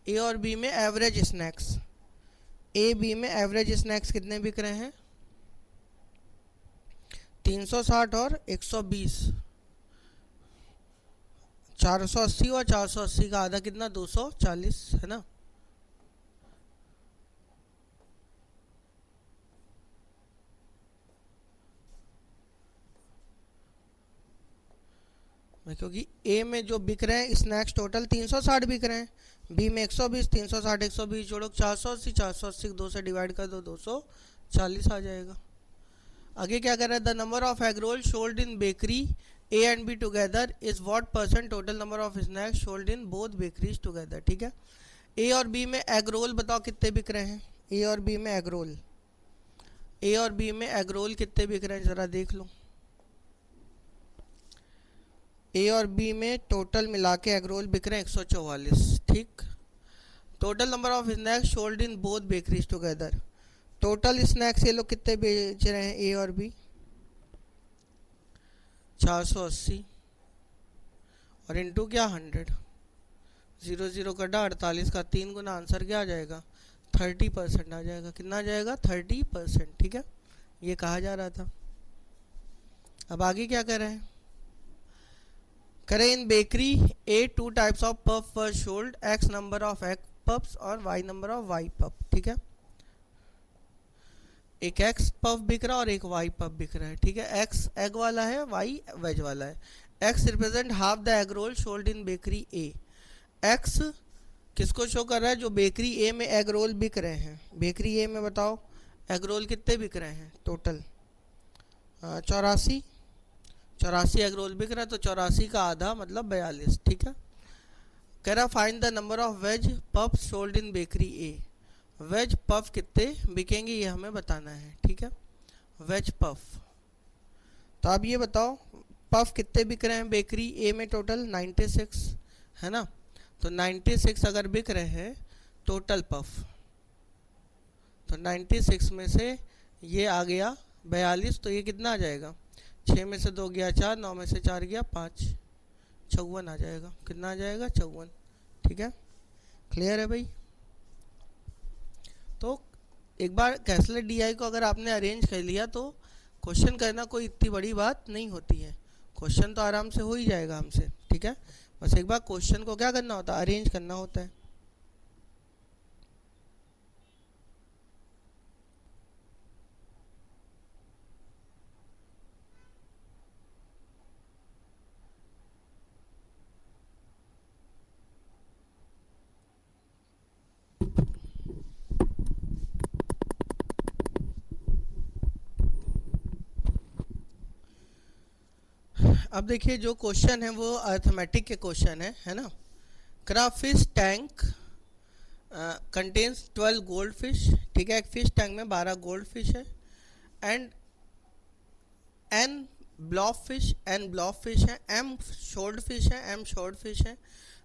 ए और बी में एवरेज स्नैक्स, ए बी में एवरेज स्नैक्स कितने बिक रहे हैं, 360 और 120, 480 और 480 का आधा कितना, 240, है ना। क्योंकि ए में जो बिक रहे हैं स्नैक्स टोटल 360 बिक रहे हैं, बी में 120, 360 120 जोड़ो 480, 480 2 से डिवाइड कर दो 240 आ जाएगा। आगे क्या कर रहा है, the number of egg roll sold in bakery A and be together is what percent total number of snacks sold in both bakeries together, ठीक है। ए और बी में एग रोल बताओ कितने बिक रहे हैं, ए और बी में एग रोल, ए और बी में एग रोल कितने बिक रहे हैं ज़रा देख लो। ए और बी में टोटल मिला के एग रोल बिक रहे हैं 144, ठीक। Total number of snacks sold in both bakeries together, total snacks ये लोग कितने बेच रहे हैं, ए और बी 480 और इनटू क्या 100, 0 0 कटा 48 का 3 गुना, आंसर क्या आ जाएगा, 30% आ जाएगा। कितना आ जाएगा, 30%, ठीक है। ये कहा जा रहा था। अब आगे क्या कर रहे हैं, करें in bakery a 2 types of puff were sold, x number of egg puffs और y number of y puff, ठीक है। एक एक्स पफ बिक रहा है और एक वाई पफ बिक रहा है, ठीक है। एक्स एग वाला है, वाई वेज वाला है। X represent half the egg roll sold in bakery A. X किसको शो कर रहा है, जो बेकरी ए में एग रोल बिक रहे हैं। बेकरी ए में बताओ एग रोल कितने बिक रहे हैं टोटल, 84, 84 एग रोल बिक रहा है, तो 84 का आधा मतलब 42, ठीक है। कह रहा find the number of veg puff sold in bakery A. Veg puff कितने बिकेंगे ये हमें बताना है, ठीक है। वेज पफ, तो आप ये बताओ पफ कितने बिक रहे हैं बेकरी ए में, टोटल 96, है ना। तो 96 अगर बिक रहे हैं टोटल पफ, तो 96 में से ये आ गया 42, तो ये कितना आ जाएगा, 6 में से 2 गया 4, 9 में से 4 गया 5, 54 आ जाएगा। कितना आ जाएगा, 54, ठीक है। क्लियर है भाई। तो एक बार कैसलेट डीआई को अगर आपने अरेंज कर लिया तो क्वेश्चन करना कोई इतनी बड़ी बात नहीं होती है, क्वेश्चन तो आराम से हो ही जाएगा हमसे, ठीक है। बस एक बार क्वेश्चन को क्या करना होता है, अरेंज करना होता है। अब देखिए जो क्वेश्चन है वो अर्थमेटिक के क्वेश्चन है ना। Crayfish tank contains 12 gold fish, ठीक है। एक फिश टैंक में 12 गोल्ड फिश है एंड एन ब्लॉफ फिश है, एम शोल्ड फिश है, एम शोल्ड फिश है।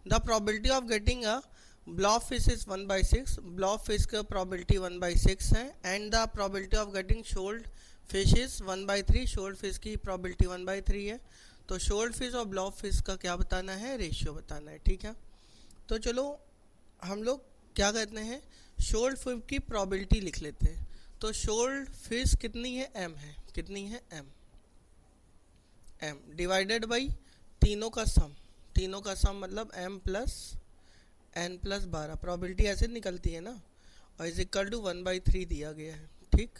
The probability of getting a bluff fish is 1/6, bluff fish का प्रोबेबिलिटी 1/6 है and the probability of getting should fish is 1/3, should fish की probability 1/3 है। तो should fish और ब्लॉफ fish का क्या बताना है, रेशियो बताना है, ठीक है। तो चलो हम लोग क्या करते हैं, शोल्ड फिश की प्रोबेबिलिटी लिख लेते हैं। तो शोल्ड फिश कितनी है, एम है, कितनी है, एम डिवाइडेड बाई तीनों का सम मतलब M plus N plus 12, probability ऐसे निकलती है ना, और इज इक्वल टू 1/3 दिया गया है, ठीक।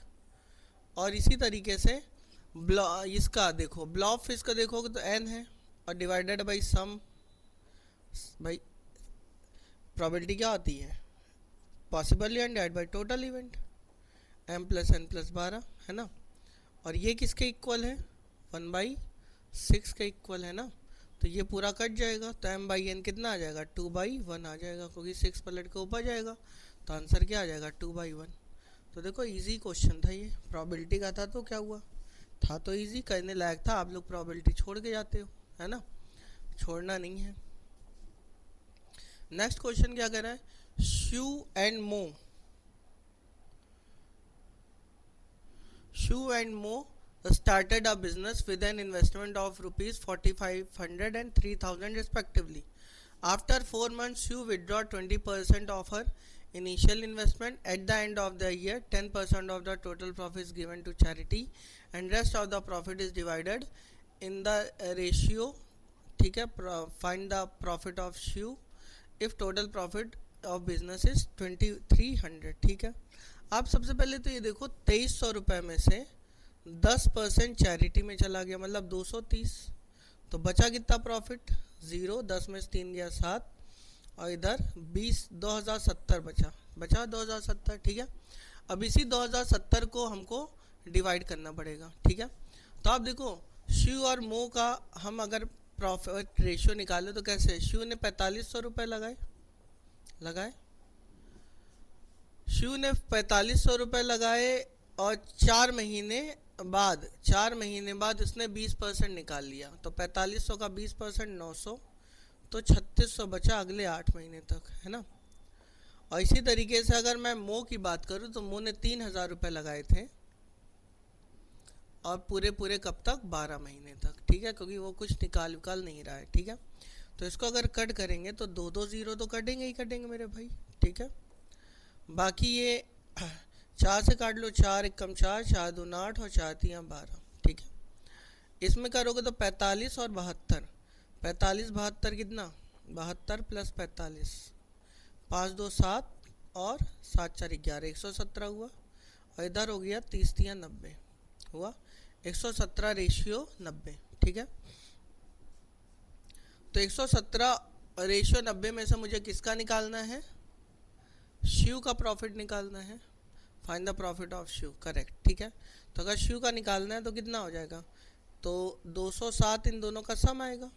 और इसी तरीके से इसका देखो, ब्लॉफ फिश का देखोगे तो एन है और डिवाइडेड बाई सम, भाई प्रोबेबिलिटी क्या होती है, possible event divide by total event, M plus N plus 12 है ना। और ये किसके इक्वल है, 1/6 के इक्वल है ना। तो ये पूरा कट जाएगा तो m बाई एन कितना आ जाएगा, 2/1 आ जाएगा, क्योंकि 6 पलट के ऊपर जाएगा तो आंसर क्या आ जाएगा, 2/1। तो देखो इजी क्वेश्चन था ये, प्रोबेबिलिटी का था तो क्या हुआ, था तो इजी, करने लायक था। आप लोग प्रोबेबिलिटी छोड़ के जाते हो, है ना, छोड़ना नहीं है। नेक्स्ट क्वेश्चन क्या कह रहा है, शू एंड मो started a business with an investment of rupees 4,500 and 3,000 respectively. After 4 months, Shu withdraw 20% of her initial investment. At the end of the year, 10% of the total profit is given to charity and rest of the profit is divided in the ratio, ठीक है। Find the profit of Shu if total profit of business is 2,300, ठीक है। आप सबसे पहले तो ये देखो 2,300 रुपये में से 10% चैरिटी में चला गया, मतलब 230, तो बचा कितना प्रॉफिट, 0, 10 में से 3 गया 7, और इधर 2070 बचा 2070, ठीक है। अब इसी 2070 को हमको डिवाइड करना पड़ेगा, ठीक है। तो आप देखो शू और मो का हम अगर प्रॉफिट रेशियो निकाले तो कैसे, शू ने 4500 रुपये लगाए, शू ने 4500 रुपये लगाए और 4 महीने बाद उसने 20% निकाल लिया, तो 4500 का 20% 900, तो 3600 बचा अगले 8 महीने तक, है ना। और इसी तरीके से अगर मैं मो की बात करूं तो मो ने 3000 रुपये लगाए थे और पूरे कब तक, 12 महीने तक, ठीक है, क्योंकि वो कुछ निकाल नहीं रहा है, ठीक है। तो इसको अगर कट करेंगे तो 2 0 तो कटेंगे मेरे भाई, ठीक है। बाकी ये 4 से काट लो, 4 1 कम 4, 4 2 8 और 4 3 12, ठीक है। इसमें करोगे तो 45 और 72, 45 72 कितना, 72 प्लस 45, 5 2 7 और 7 4 11, 117 हुआ। और इधर हो गया 30 3 90 हुआ, 117 रेशियो 90, ठीक है। तो 117 रेशियो 90 में से मुझे किसका निकालना है, शू का प्रॉफिट निकालना है। Find the profit of shoe, correct, ठीक है। तो अगर शू का निकालना है तो कितना हो जाएगा, तो 207 इन दोनों का सम आएगा।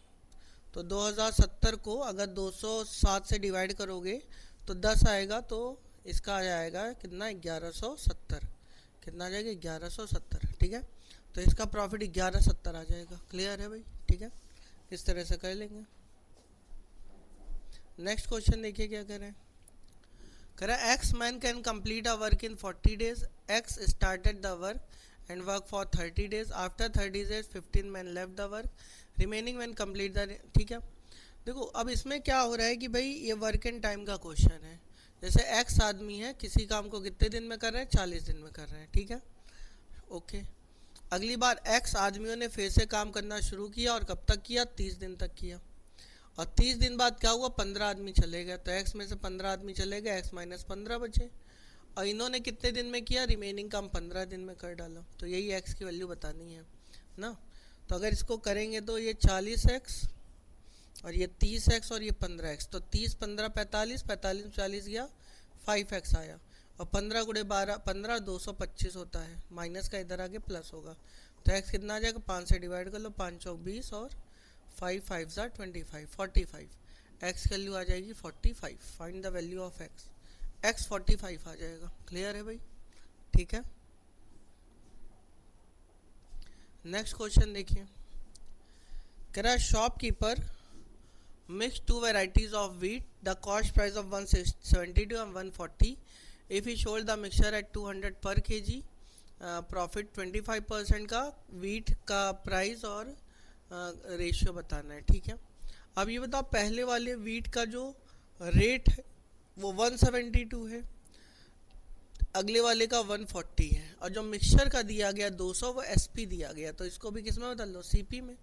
तो 2070 को अगर 207 से डिवाइड करोगे तो 10 आएगा, तो इसका आ जाएगा कितना, 1170, कितना आ जाएगा, 1170, ठीक है। तो इसका प्रॉफिट 1170 आ जाएगा। क्लियर है भाई, ठीक है, इस तरह से कर लेंगे। नेक्स्ट क्वेश्चन देखिए क्या कह रहे हैं, कह रहा है x man can complete a work in 40 days, x started the work and work for 30 days, after 30 days 15 man left the work, remaining man complete the, ठीक है। देखो अब इसमें क्या हो रहा है कि भाई ये वर्क एंड टाइम का क्वेश्चन है, जैसे x आदमी है, किसी काम को कितने दिन में कर रहे हैं, 40 दिन में कर रहे हैं, ठीक है, ओके। अगली बार x आदमियों ने फिर से काम करना शुरू किया और कब तक किया, 30 दिन तक किया। और 30 दिन बाद क्या हुआ, 15 आदमी चले गए, तो x में से 15 आदमी चले गए, x माइनस 15 बचे। और इन्होंने कितने दिन में किया, रिमेनिंग काम 15 दिन में कर डाला। तो यही x की वैल्यू बतानी है ना। तो अगर इसको करेंगे तो ये 40x और ये 30x और ये 15x, तो 30 15 45, 45 में 40 गया, 5x आया। और 15 गुणे 12 15, 225 होता है, माइनस का इधर आगे प्लस होगा। तो x कितना आ जाएगा, 5 से डिवाइड कर लो, 5 चौक 20 और 5 5 25, 45। x की वैल्यू आ जाएगी 45। Find the value of x, x 45 आ जाएगा। क्लियर है भाई, ठीक है। नेक्स्ट क्वेश्चन देखिए, कह रहा है shopkeeper mix two varieties of wheat, the cost price of 172 and 140. If he sold the mixture at 200 per kg, profit 25% का wheat का प्राइस और रेशियो बताना है, ठीक है। अब ये बताओ, पहले वाले wheat का जो रेट है वो 172 है, अगले वाले का 140 है, और जो मिक्सचर का दिया गया 200 वो SP दिया गया। तो इसको भी किस में बदल लो, CP में।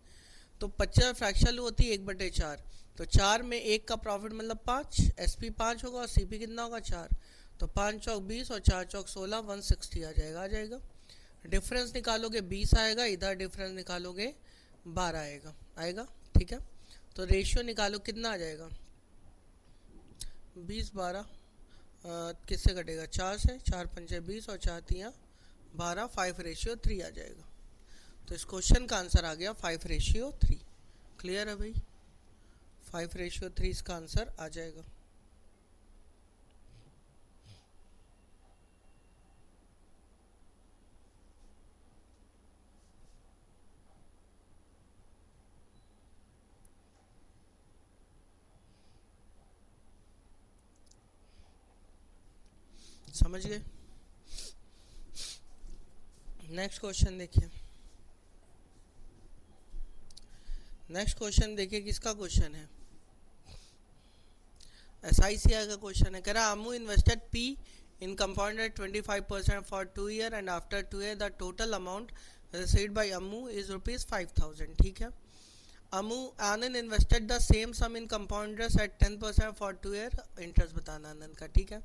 तो 50 फ्रैक्शन होती है 1/4, तो 4 में 1 का प्रॉफिट मतलब 5, SP 5 होगा और CP कितना होगा 4। तो 5 चौक 20 और 4 चौक 16, 160 आ जाएगा। डिफरेंस निकालोगे 20 आएगा, इधर डिफरेंस निकालोगे 12 आएगा, ठीक है। तो रेशियो निकालो, कितना आ जाएगा, 20 12 किससे कटेगा, 4 से, 4 पंचे 20 और 4 तियाँ 12, 5:3 आ जाएगा। तो इस क्वेश्चन का आंसर आ गया 5:3। क्लियर है भाई, 5:3 इसका आंसर आ जाएगा। समझ गए। नेक्स्ट क्वेश्चन देखिए, नेक्स्ट क्वेश्चन देखिए किसका क्वेश्चन है, SICI का क्वेश्चन है। कह रहा Amu invested P in compound at 25% for 2 years and after 2 years the total amount received by Amu is rupees 5000, ठीक है। Anand invested the same sum in compounders at 10% for 2 years, interest बताना आनंद का, ठीक है।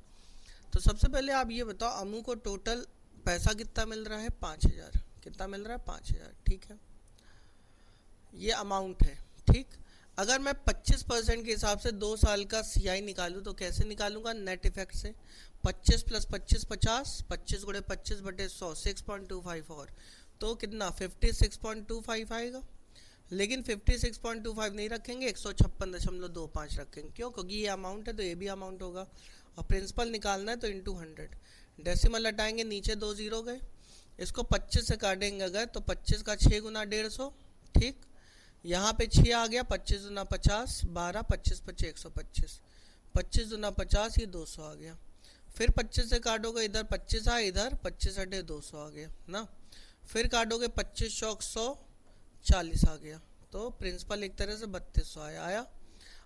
तो सबसे पहले आप ये बताओ, अमू को टोटल पैसा कितना मिल रहा है, 5000। कितना मिल रहा है, 5000, ठीक है। ये अमाउंट है, ठीक। अगर मैं 25% के हिसाब से 2 साल का CI निकालूं तो कैसे निकालूंगा, नेट इफेक्ट से। 25 + 25 50, 25 × 25/100, 6.25, तो कितना 56.25 आएगा। लेकिन 56.25 नहीं रखेंगे, 156.25 रखेंगे। क्यों, क्योंकि ये अमाउंट है तो ये भी अमाउंट होगा, और प्रिंसिपल निकालना है तो इंटू 100। डेसिमल हटाएंगे, नीचे 2 0 गए। इसको 25 से काटेंगे अगर, तो 25 का 6 × 150, ठीक। यहाँ पे 6 आ गया, 25 दूना 50, 12, 25 25 125, 25 दूना 50, ये 200 आ गया। फिर 25 से काटोगे, इधर 25 आया, इधर 25 × 200 आ गया ना। फिर काटोगे 25 चौक 100, 40 आ गया। तो प्रिंसिपल एक तरह से 3200 आया।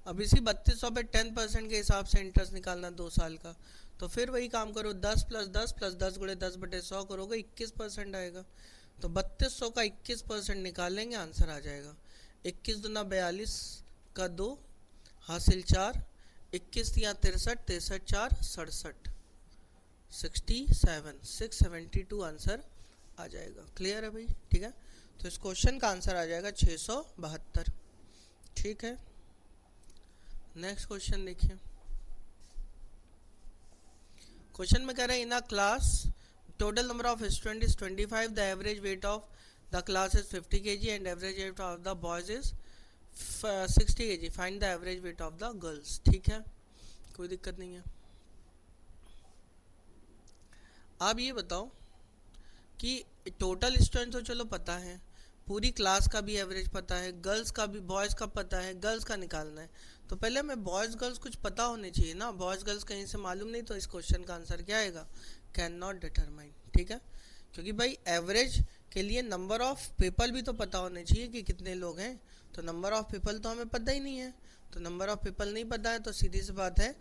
अब इसी 3200 पे 10% के हिसाब से इंटरेस्ट निकालना 2 साल का, तो फिर वही काम करो, 10 + 10 + 10 × 10/100 करोगे, 21% आएगा। तो 3200 का 21% निकालेंगे, आंसर आ जाएगा 21 दूना 42 का 2 हासिल 4, 21 × 63, 63 4 67, 67, 672 आंसर आ जाएगा। क्लियर है भाई, ठीक है। तो इस क्वेश्चन का आंसर आ जाएगा 672, ठीक है। नेक्स्ट क्वेश्चन देखिए, क्वेश्चन में कह रहे हैं in a class total number of student is 25, the average weight of the class is 50 kg and average weight of the boys is 60 kg, find the average weight of the girls, ठीक है, कोई दिक्कत नहीं है। अब ये बताओ कि टोटल स्टूडेंट तो चलो पता है, पूरी क्लास का भी एवरेज पता है, गर्ल्स का भी, बॉयज़ का पता है, गर्ल्स का निकालना है। तो पहले हमें बॉयज़ गर्ल्स कुछ पता होने चाहिए ना, बॉयज़ गर्ल्स कहीं से मालूम नहीं, तो इस क्वेश्चन का आंसर क्या आएगा, कैन नॉट डिटरमाइन, ठीक है। क्योंकि भाई एवरेज के लिए नंबर ऑफ पीपल भी तो पता होने चाहिए कि कितने लोग हैं, तो नंबर ऑफ पीपल तो हमें पता ही नहीं है। तो नंबर ऑफ पीपल नहीं पता है तो सीधी सी बात है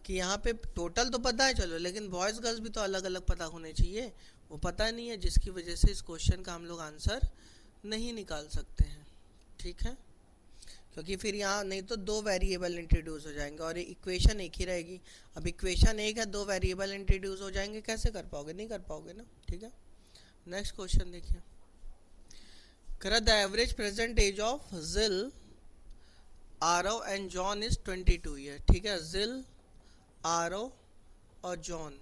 कि यहाँ पे टोटल तो पता है चलो, लेकिन बॉयज़ गर्ल्स भी तो अलग अलग पता होने चाहिए, वो पता नहीं है, जिसकी वजह से इस क्वेश्चन का हम लोग आंसर नहीं निकाल सकते हैं। ठीक है, क्योंकि फिर यहाँ नहीं तो दो वेरिएबल इंट्रोड्यूस हो जाएंगे और इक्वेशन एक ही रहेगी। अब इक्वेशन एक है, दो वेरिएबल इंट्रोड्यूस हो जाएंगे, कैसे कर पाओगे? नहीं कर पाओगे ना। ठीक है, नेक्स्ट क्वेश्चन देखिए। करा the average present age of Jill, Aarav and John is 22 year. ठीक है, जिल, आरव और जॉन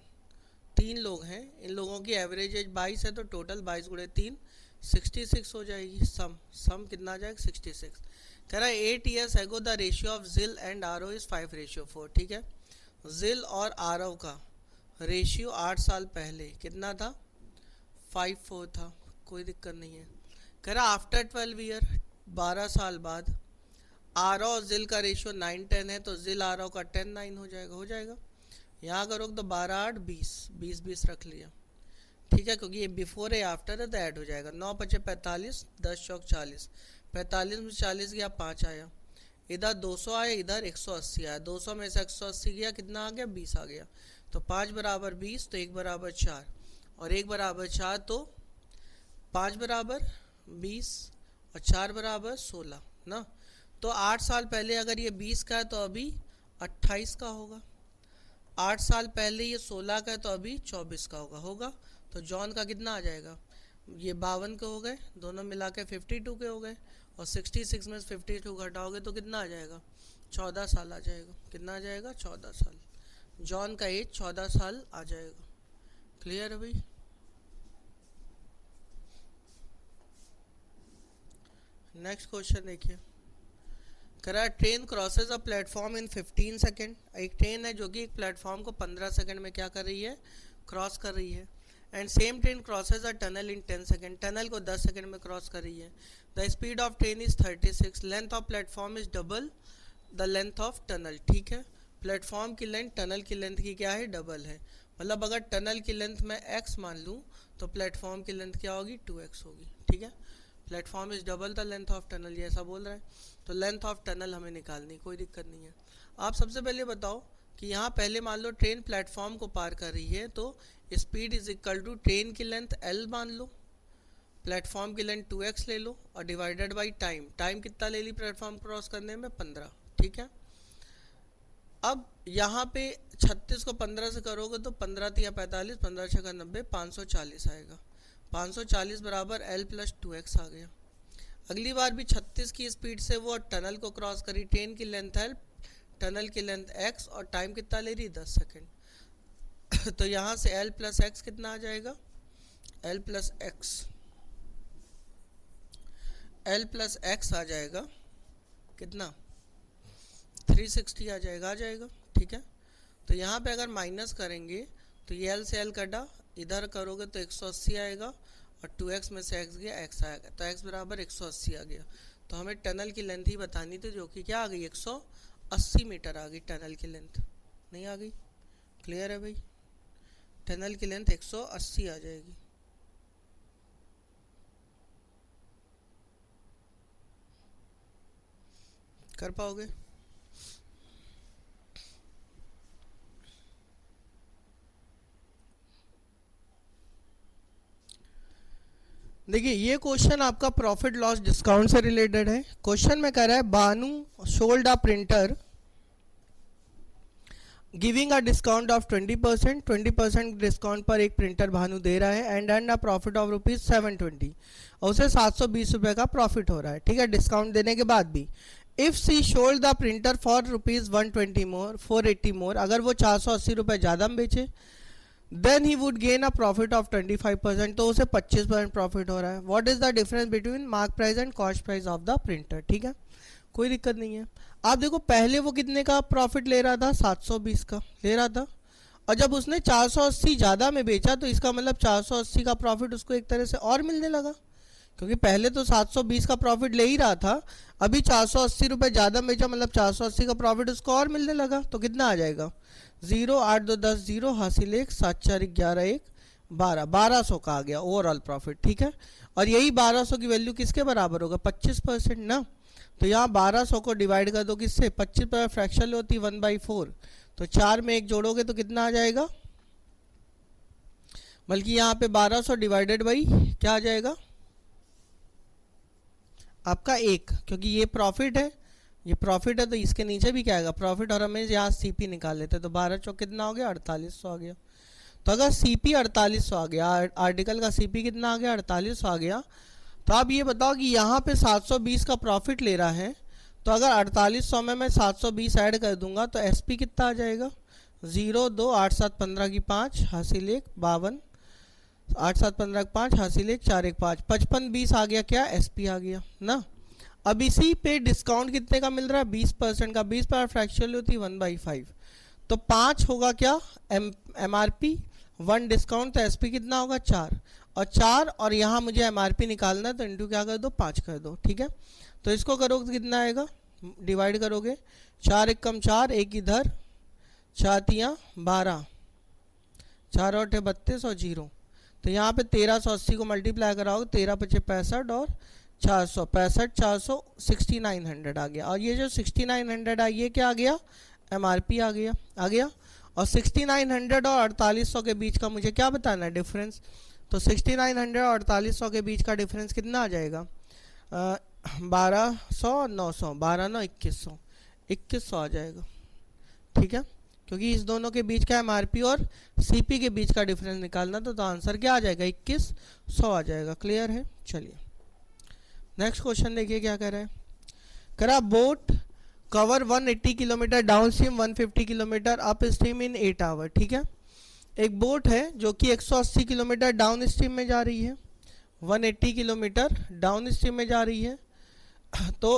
तीन लोग हैं, इन लोगों की एवरेज एज 22 है, तो टोटल 22 गुणे 3 66 हो जाएगी। सम कितना आ जाएगा? 66। कह रहा है 8 years ago the ratio of जिल एंड आरव इज 5:4। ठीक है, जिल और आरव का रेशियो 8 साल पहले कितना था? 5:4 था। कोई दिक्कत नहीं है। कह रहा आफ्टर 12 ईयर, 12 साल बाद आरव और जिल का रेशियो 9:10 है, तो जिल आरव का 10:9 हो जाएगा। हो जाएगा, यहाँ करोगे तो 12 8 20 20 20 रख लिया। ठीक है, क्योंकि ये बिफोर है आफ्टर है तो ऐड हो जाएगा। 9 5 45, 10 चौक 40, 45 में 40 गया, 5 आया, इधर 200 आया, इधर 180 आया, 200 में से 180 गया, कितना आ गया? 20 आ गया। तो 5 बराबर 20, तो 1 बराबर 4 और 1 बराबर 4, तो 5 बराबर 20 और 4 बराबर 16 ना। तो 8 साल पहले अगर ये 20 का है तो अभी 28 का होगा। 8 साल पहले ये 16 का है तो अभी 24 का होगा। तो जॉन का कितना आ जाएगा? ये 52 के हो गए, दोनों मिला के 52 के हो गए, और 66 में 52 घटाओगे तो कितना आ जाएगा? 14 साल आ जाएगा। कितना आ जाएगा? 14 साल। जॉन का एज 14 साल आ जाएगा। क्लियर है भाई? नेक्स्ट क्वेश्चन देखिए। करा train crosses a platform in 15 second. एक ट्रेन है जो कि एक प्लेटफॉर्म को 15 सेकेंड में क्या कर रही है? क्रॉस कर रही है। And same train crosses a tunnel in 10 second. Tunnel को 10 सेकेंड में क्रॉस कर रही है। The speed of train is 36। Length of platform is double the length of tunnel. ठीक है, प्लेटफॉर्म की लेंथ टनल की लेंथ की क्या है? डबल है। मतलब अगर टनल की लेंथ मैं x मान लूँ तो प्लेटफॉर्म की लेंथ क्या होगी? 2x होगी। ठीक है, platform is double the length of tunnel, ये ऐसा बोल रहा है, तो लेंथ ऑफ टनल हमें निकालनी, कोई दिक्कत नहीं है। आप सबसे पहले बताओ कि यहाँ पहले मान लो ट्रेन प्लेटफॉर्म को पार कर रही है, तो speed is equal to train की लेंथ l मान लो, प्लेटफॉर्म की लेंथ 2x ले लो, और डिवाइडेड बाई टाइम। टाइम कितना ले ली प्लेटफॉर्म क्रॉस करने में? 15। ठीक है, अब यहाँ पे 36 को 15 से करोगे तो 15 तिया 45, 15 छक्का 90, 540 आएगा। 540 बराबर l प्लस 2x आ गया। अगली बार भी 36 की स्पीड से वो टनल को क्रॉस करी, ट्रेन की लेंथ l, टनल की लेंथ x, और टाइम कितना ले रही? 10 सेकेंड। तो यहाँ से l प्लस एक्स कितना आ जाएगा? l प्लस एक्स आ जाएगा कितना? 360 आ जाएगा। ठीक है, तो यहाँ पे अगर माइनस करेंगे तो ये l से l कटा, इधर करोगे तो 180 आएगा, और 2x में से x गया, x आएगा, तो x बराबर 180 आ गया। तो हमें टनल की लेंथ ही बतानी थी, जो कि क्या आ गई? 180 मीटर आ गई टनल की लेंथ। नहीं आ गई? क्लियर है भाई? टनल की लेंथ 180 आ जाएगी। कर पाओगे? देखिए, ये क्वेश्चन आपका प्रॉफिट लॉस डिस्काउंट से रिलेटेड है। क्वेश्चन में कह रहा है Banu sold a printer giving a discount of 20%। 20% discount पर एक प्रिंटर भानु दे रहा है, एंड अ प्रॉफिट ऑफ ₹720, और उसे 720 रुपये का प्रॉफिट हो रहा है। ठीक है, डिस्काउंट देने के बाद भी। If she sold the printer for ₹120 more, 480 more, अगर वो 480 रुपये ज़्यादा में बेचे, then he would gain a profit of 25%, तो उसे 25% प्रॉफिट हो रहा है। What is the difference between mark price and cost price of the printer? ठीक है, कोई दिक्कत नहीं है। आप देखो, पहले वो कितने का प्रॉफिट ले रहा था? 720 का ले रहा था, और जब उसने 480 ज़्यादा में बेचा तो इसका मतलब 480 का प्रॉफिट उसको एक तरह से और मिलने लगा, क्योंकि पहले तो 720 का प्रॉफिट ले ही रहा था, अभी 480 रुपये ज़्यादा बेचा, मतलब 480 का प्रॉफिट उसको और मिलने लगा। तो कितना आ जाएगा? 0 8 2 10 0 हासिल 1 7 4 11 1 12, 1200 का आ गया ओवरऑल प्रॉफिट। ठीक है, और यही 1200 की वैल्यू किसके बराबर होगा? 25% ना। तो यहाँ 1200 को डिवाइड कर दो किससे? 25 पर फ्रैक्शन होती 1/4, तो 4 में 1 जोड़ोगे तो कितना आ जाएगा, बल्कि यहाँ पे 1200 डिवाइडेड बाई क्या आ जाएगा आपका 1, क्योंकि ये प्रॉफिट है, ये प्रॉफिट है तो इसके नीचे भी क्या आएगा प्रॉफिट, और हमें यहाँ सीपी निकाल लेते हैं तो 12 चौक कितना हो गया 4800 आ गया। तो अगर सीपी 4800 आ गया, आर्टिकल का सीपी कितना आ गया 4800 आ गया, तो आप ये बताओ कि यहाँ पे 720 का प्रॉफिट ले रहा है, तो अगर 4800 में मैं 720 ऐड कर दूंगा तो एसपी कितना आ जाएगा 0 2 8 7 15 की 5 हासिल 1 52 8 7 15 की 5 हासिल 1 4 1 5 55 20 आ गया क्या एसपी आ गया ना। अब इसी पे डिस्काउंट कितने का मिल रहा है 20% का, 20 पर फ्रैक्चुअल होती है 1/5, तो 5 होगा क्या एमआरपी, 1 डिस्काउंट, तो एसपी कितना होगा 4, और 4 और यहाँ मुझे एमआरपी निकालना है तो इंटू क्या कर दो 5 कर दो, ठीक है। तो इसको करोगे तो कितना आएगा, डिवाइड करोगे 4 1 कम 4 1 इधर 4 3 12 4 8 32 और 0, तो यहाँ पे 1380 को मल्टीप्लाई कराओगे 13 पचे 65 और 400 65 400 6900 आ गया, और ये जो 6900 है ये क्या आ गया एमआरपी आ गया। और 6900 और 4800 के बीच का मुझे क्या बताना है डिफरेंस, तो 6900 और 4800 के बीच का डिफरेंस कितना आ जाएगा 1200 900 12 9 2100 आ जाएगा, ठीक है, क्योंकि इस दोनों के बीच का एमआरपी और सीपी के बीच का डिफरेंस निकालना तो आंसर क्या आ जाएगा 2100 आ जाएगा। क्लियर है, चलिए नेक्स्ट क्वेश्चन देखिए क्या कह रहा है, करा boat cover 180 kilometer downstream 150 kilometer upstream in 8 hour, ठीक है। एक बोट है जो कि 180 किलोमीटर डाउन स्ट्रीम में जा रही है, 180 किलोमीटर डाउन स्ट्रीम में जा रही है, तो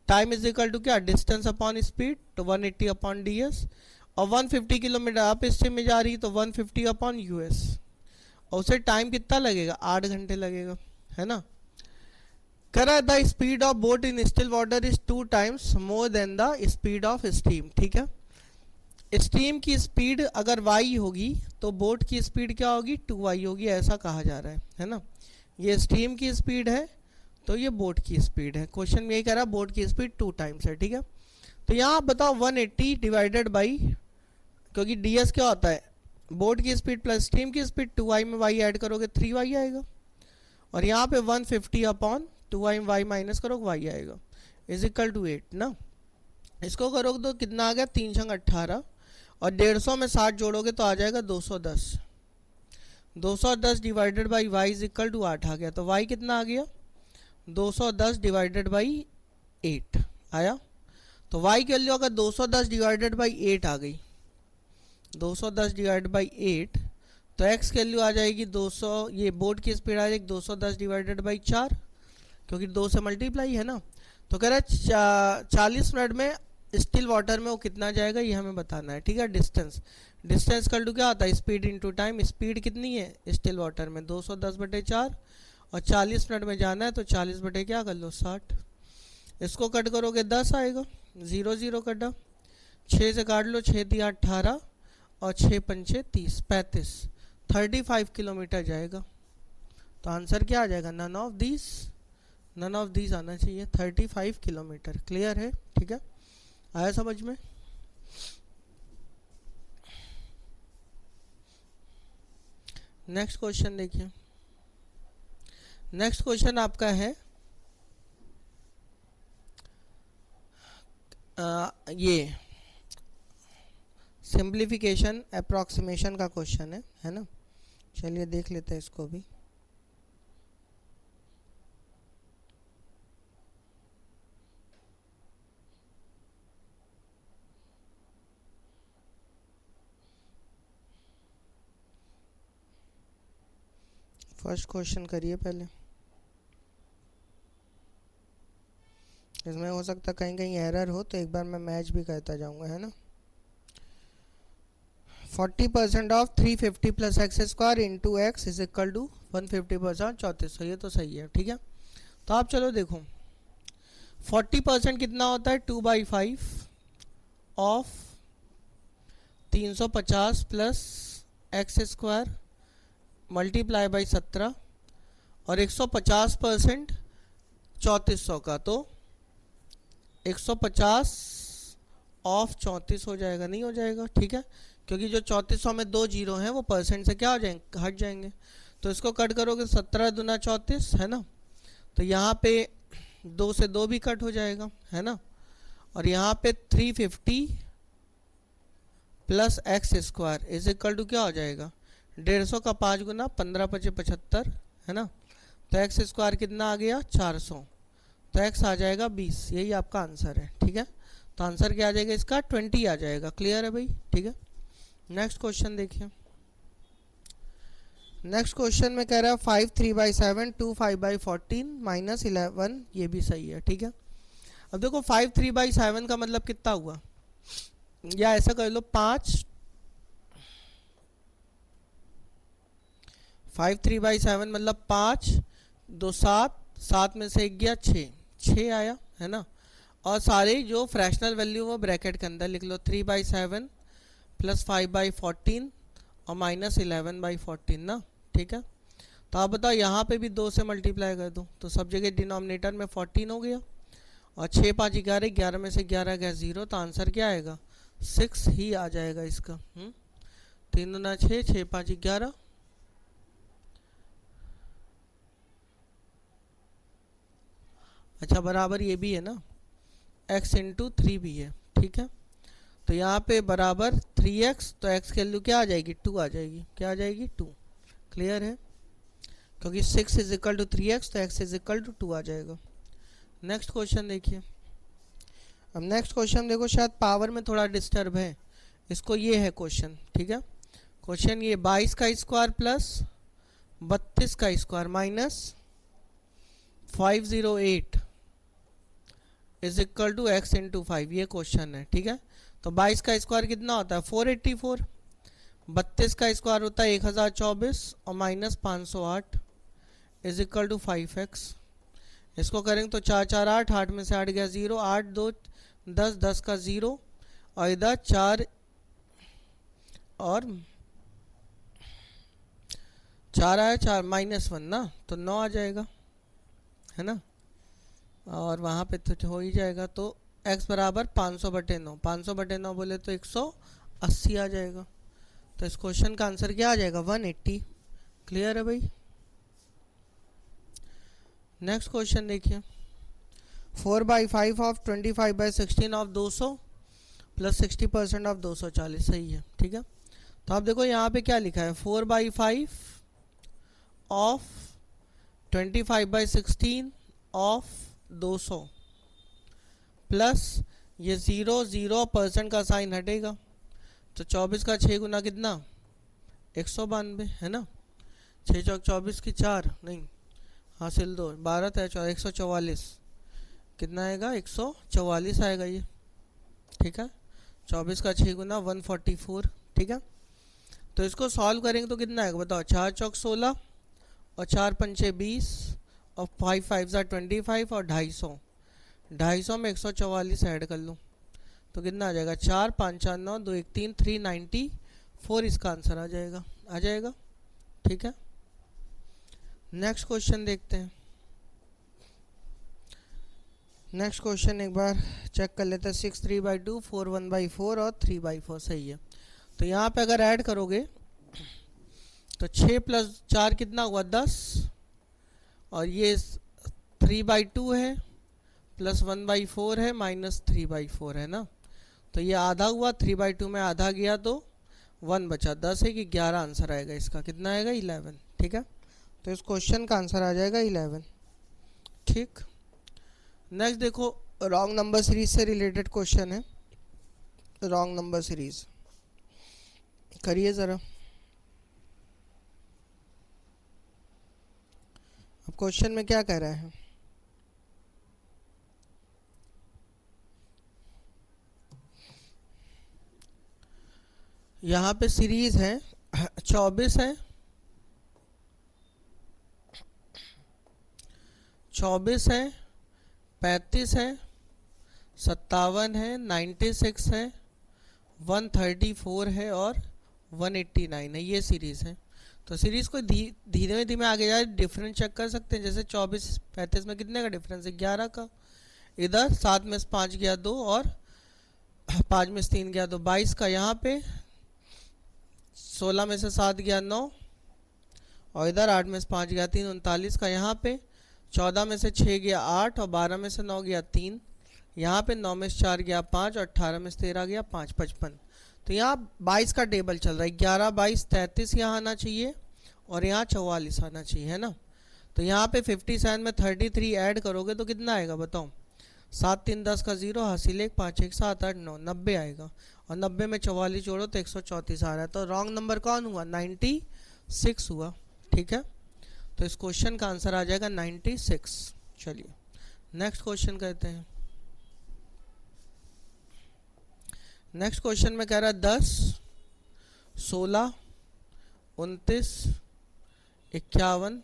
टाइम इज इक्वल टू क्या डिस्टेंस अपॉन स्पीड, तो 180 अपॉन ds, और 150 किलोमीटर अप स्ट्रीम में जा रही है तो 150 अपॉन यूएस, और उसे टाइम कितना लगेगा 8 घंटे लगेगा, है ना। करा the speed of boat in still water is 2 times more than the speed of steam, ठीक है। स्टीम की स्पीड अगर y होगी तो बोट की स्पीड क्या होगी 2y होगी, ऐसा कहा जा रहा है ना। ये स्टीम की स्पीड है तो ये बोट की स्पीड है, क्वेश्चन में यही कह रहा है बोट की स्पीड 2 टाइम्स है, ठीक है। तो यहाँ आप बताओ 180 डिवाइडेड बाई, क्योंकि ds क्या होता है बोट की स्पीड प्लस स्टीम की स्पीड 2y में y ऐड करोगे 3y आएगा, और यहाँ पे 150 अपॉन 2y y माइनस करोगे y आएगा इज इक्वल टू 8 ना। इसको करोगे तो कितना आ गया 3 छंग 18, और 150 में 60 जोड़ोगे तो आ जाएगा 210, 210 divided by y is equal to 8 आ गया, तो y कितना आ गया 210 डिवाइडेड बाई 8 आया, तो y की वैल्यू अगर 210 डिवाइडेड बाई 8 आ गई, 210 डिवाइडेड बाई 8, तो x की वैल्यू आ जाएगी 200, ये बोट की स्पीड आ जाएगी 210 डिवाइडेड बाई 4, क्योंकि 2 से मल्टीप्लाई है ना। तो कह रहा है 40 मिनट में स्टिल वाटर में वो कितना जाएगा ये हमें बताना है, ठीक है। डिस्टेंस कल टू क्या होता है स्पीड इनटू टाइम, स्पीड कितनी है स्टिल वाटर में 210 बटे 4, और 40 मिनट में जाना है तो 40 बटे क्या कर लो 60, इसको कट करोगे 10 आएगा, 0 0 कटा, 6 से काट लो 6 3 18 और 6 पंचे 30 35, 35 किलोमीटर जाएगा, तो आंसर क्या आ जाएगा नन ऑफ दिस आना चाहिए 35 किलोमीटर। क्लियर है, ठीक है, आया समझ में। नेक्स्ट क्वेश्चन देखिए, नेक्स्ट क्वेश्चन आपका है ये सिंप्लीफिकेशन अप्रॉक्सीमेशन का क्वेश्चन है ना। चलिए देख लेते हैं इसको भी। फर्स्ट क्वेश्चन करिए पहले, इसमें हो सकता कहीं कहीं एरर हो तो एक बार मैं मैच भी करता जाऊंगा, है ना। 40% of 350 plus x square into x is equal to 150% 3400, ये तो सही है, ठीक है। तो आप चलो देखो 40% कितना होता है 2/5 of 350 plus x square multiply by 17, और 150% 3400 का, तो 150 ऑफ 34 हो जाएगा, नहीं हो जाएगा, ठीक है, क्योंकि जो 3400 में 2 जीरो हैं वो परसेंट से क्या हो जाएंगे, हट जाएंगे। तो इसको कट करोगे 17 दूना 34 है ना, तो यहाँ पे 2 से 2 भी कट हो जाएगा है ना, और यहाँ पे 350 plus x square is equal to क्या हो जाएगा, 150 का 5 गुना 15 पचे 75 है ना, तो एक्स स्क्वायर कितना आ गया 400, तो एक्स आ जाएगा 20, यही आपका आंसर है, ठीक है। तो आंसर क्या आ जाएगा इसका 20 आ जाएगा। क्लियर है भाई, ठीक है। नेक्स्ट क्वेश्चन देखिए। नेक्स्ट क्वेश्चन में कह रहा है 5 3/7 2 5/14 माइनस 11, ये भी सही है, ठीक है। अब देखो 5 3/7 का मतलब कितना हुआ, या ऐसा कर लो 5 3/7 मतलब 5 2 7, 7 में से 1 गया 6 आया है ना, और सारे जो फ्रैक्शनल वैल्यू वो ब्रैकेट के अंदर लिख लो, 3/7 प्लस 5/14 और माइनस 11/14 ना, ठीक है। तो आप बताओ यहाँ पे भी 2 से मल्टीप्लाई कर दो, तो सब जगह डिनोमिनेटर में 14 हो गया, और 6 5 11, 11 में से 11 गया 0, तो आंसर क्या आएगा 6 ही आ जाएगा इसका। 3 दूना 6, 6 5 11, अच्छा बराबर ये भी है ना, x इंटू 3 भी है, ठीक है। तो यहाँ पे बराबर 3x, तो x की वैल्यू क्या आ जाएगी 2 आ जाएगी, क्या आ जाएगी 2। क्लियर है, क्योंकि 6 इज इक्वल टू 3x, तो x इज इक्वल टू 2 आ जाएगा। नेक्स्ट क्वेश्चन देखिए। अब नेक्स्ट क्वेश्चन देखो, शायद पावर में थोड़ा डिस्टर्ब है इसको, ये है क्वेश्चन, ठीक है। क्वेश्चन ये 22 का स्क्वायर प्लस 32 का square minus 508 is equal to x into 5, ये क्वेश्चन है, ठीक है। तो 22 का स्क्वायर कितना होता है 484, 32 का स्क्वायर होता है 1024 और minus 508 is equal to 5x। इसको करेंगे तो 4 4 8, 8 में से 8 गया 0, 8 2 10, 10 का 0, और इधर 4 और 4 आया 4 -1 ना, तो 9 आ जाएगा है ना, और वहाँ पे तो हो ही जाएगा। तो x बराबर 500/9, 500/9 बोले तो 180 आ जाएगा। तो इस क्वेश्चन का आंसर क्या आ जाएगा 180। क्लियर है भाई। नेक्स्ट क्वेश्चन देखिए, 4/5 ऑफ 25/16 ऑफ 200 प्लस 60% ऑफ 240, सही है, ठीक है। तो आप देखो यहाँ पे क्या लिखा है 4/5 ऑफ 25/16 ऑफ 200 प्लस ये 0 का साइन हटेगा, तो 24 का 6 गुना कितना 192 है ना, 6 चौक 24 की 4 नहीं हासिल 2, 12 है 144, कितना आएगा 144 आएगा ये, ठीक है। 24 का 6 गुना 144, ठीक है। तो इसको सॉल्व करेंगे तो कितना आएगा बताओ, 4 चौक 16 और 4 पंचे 20 और 5 5 25 और 250 में 144 ऐड कर लो तो कितना आ जाएगा 4 5 4 9 2 1 3 394, इसका आंसर आ जाएगा, ठीक है। नेक्स्ट क्वेश्चन देखते हैं। नेक्स्ट क्वेश्चन एक बार चेक कर लेते हैं, 6 3/2 4 1/4 और 3/4, सही है। तो यहाँ पे अगर ऐड करोगे तो 6 + 4 कितना हुआ 10, और ये 3/2 है प्लस 1/4 है माइनस 3/4 है ना, तो ये आधा हुआ, 3/2 में आधा गया तो 1 बचा, 10 है कि 11 आंसर आएगा इसका, कितना आएगा 11, ठीक है। तो इस क्वेश्चन का आंसर आ जाएगा 11, ठीक। नेक्स्ट देखो, रॉन्ग नंबर सीरीज से रिलेटेड क्वेश्चन है, रॉन्ग नंबर सीरीज करिए ज़रा। अब क्वेश्चन में क्या कह रहा है, यहाँ पे सीरीज है 24 है, 35 है, 57 है, 96 है, 134 है और 189 है, ये सीरीज़ है। तो सीरीज़ को धीरे धीमे आगे जाए डिफरेंस चेक कर सकते हैं, जैसे 24 35 में कितने का डिफरेंस है 11 का, इधर 7 में से 5 गया 2 और 5 में से 3 गया तो 22 का यहाँ पे, 16 में से 7 गया 9, और इधर 8 में से 5 गया 3, 39 का यहाँ पे, 14 में से 6 गया 8, और 12 में से 9 गया 3, यहाँ पे 9 में से 4 गया 5, और 18 में से 13 गया 5, 55। तो यहाँ 22 का टेबल चल रहा है, 11, 22, 33 यहाँ आना चाहिए, और यहाँ 44 आना चाहिए, है ना। तो यहाँ पे 57 में 33 ऐड करोगे तो कितना आएगा बताओ। 7 3 10 का 0, हासिल 1, 5 1 7 8 9, 90 आएगा, और 90 में 44 जोड़ो तो 134 आ रहा है। तो रॉन्ग नंबर कौन हुआ, 96 हुआ, ठीक है। तो इस क्वेश्चन का आंसर आ जाएगा 96। चलिए नेक्स्ट क्वेश्चन करते हैं। नेक्स्ट क्वेश्चन में कह रहा है 10, 16, 29, 51,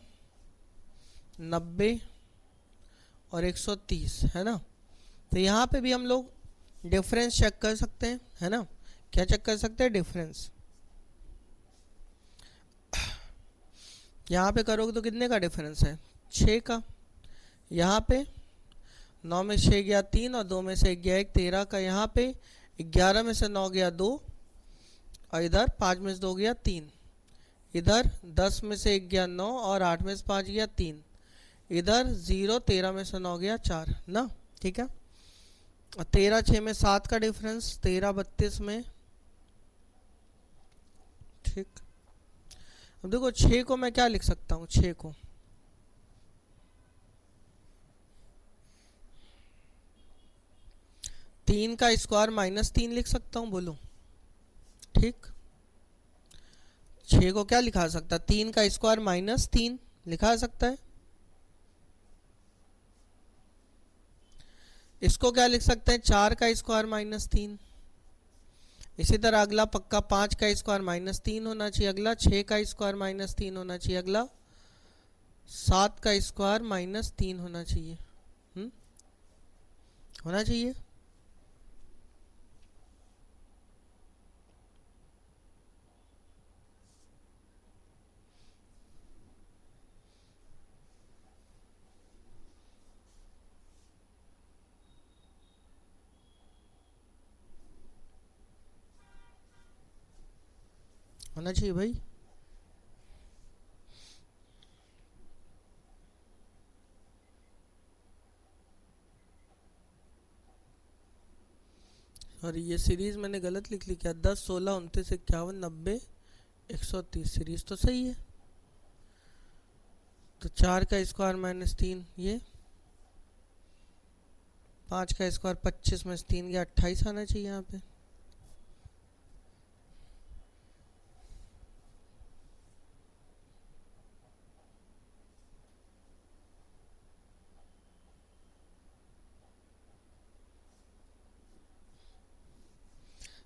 90 और 130, है ना। तो यहाँ पे भी हम लोग डिफरेंस चेक कर सकते हैं, है ना। क्या चेक कर सकते हैं, डिफरेंस। यहाँ पे करोगे तो कितने का डिफरेंस है, 6 का। यहाँ पे 9 में 6 गया 3, और 2 में से 1 गया 1, 13 का। यहाँ पे 11 में से 9 गया 2, और इधर 5 में से 2 गया 3। इधर 10 में से 1 गया 9, और 8 में से 5 गया 3। इधर 0, 13 में से 9 गया 4 ना, ठीक है। 13 6 में 7 का डिफरेंस, 13 32 में, ठीक। अब देखो 6 को मैं क्या लिख सकता हूँ, 6 को 3 का स्क्वायर माइनस 3 लिख सकता हूँ, बोलो, ठीक। 6 को क्या लिखा सकता, 3 का स्क्वायर माइनस 3 लिखा सकता है। इसको क्या लिख सकते हैं, 4 का स्क्वायर माइनस 3। इसी तरह अगला पक्का 5 का स्क्वायर माइनस 3 होना चाहिए, अगला 6 का स्क्वायर माइनस 3 होना चाहिए, अगला 7 का स्क्वायर माइनस 3 होना चाहिए, होना चाहिए। होना चाहिए भाई। और ये सीरीज मैंने गलत लिख ली क्या, 10 16 29 51 90 130 सीरीज तो सही है। तो 4 का स्क्वायर माइनस 3, ये 5 का स्क्वायर 25 में से 3 गया 28 आना चाहिए यहाँ पे।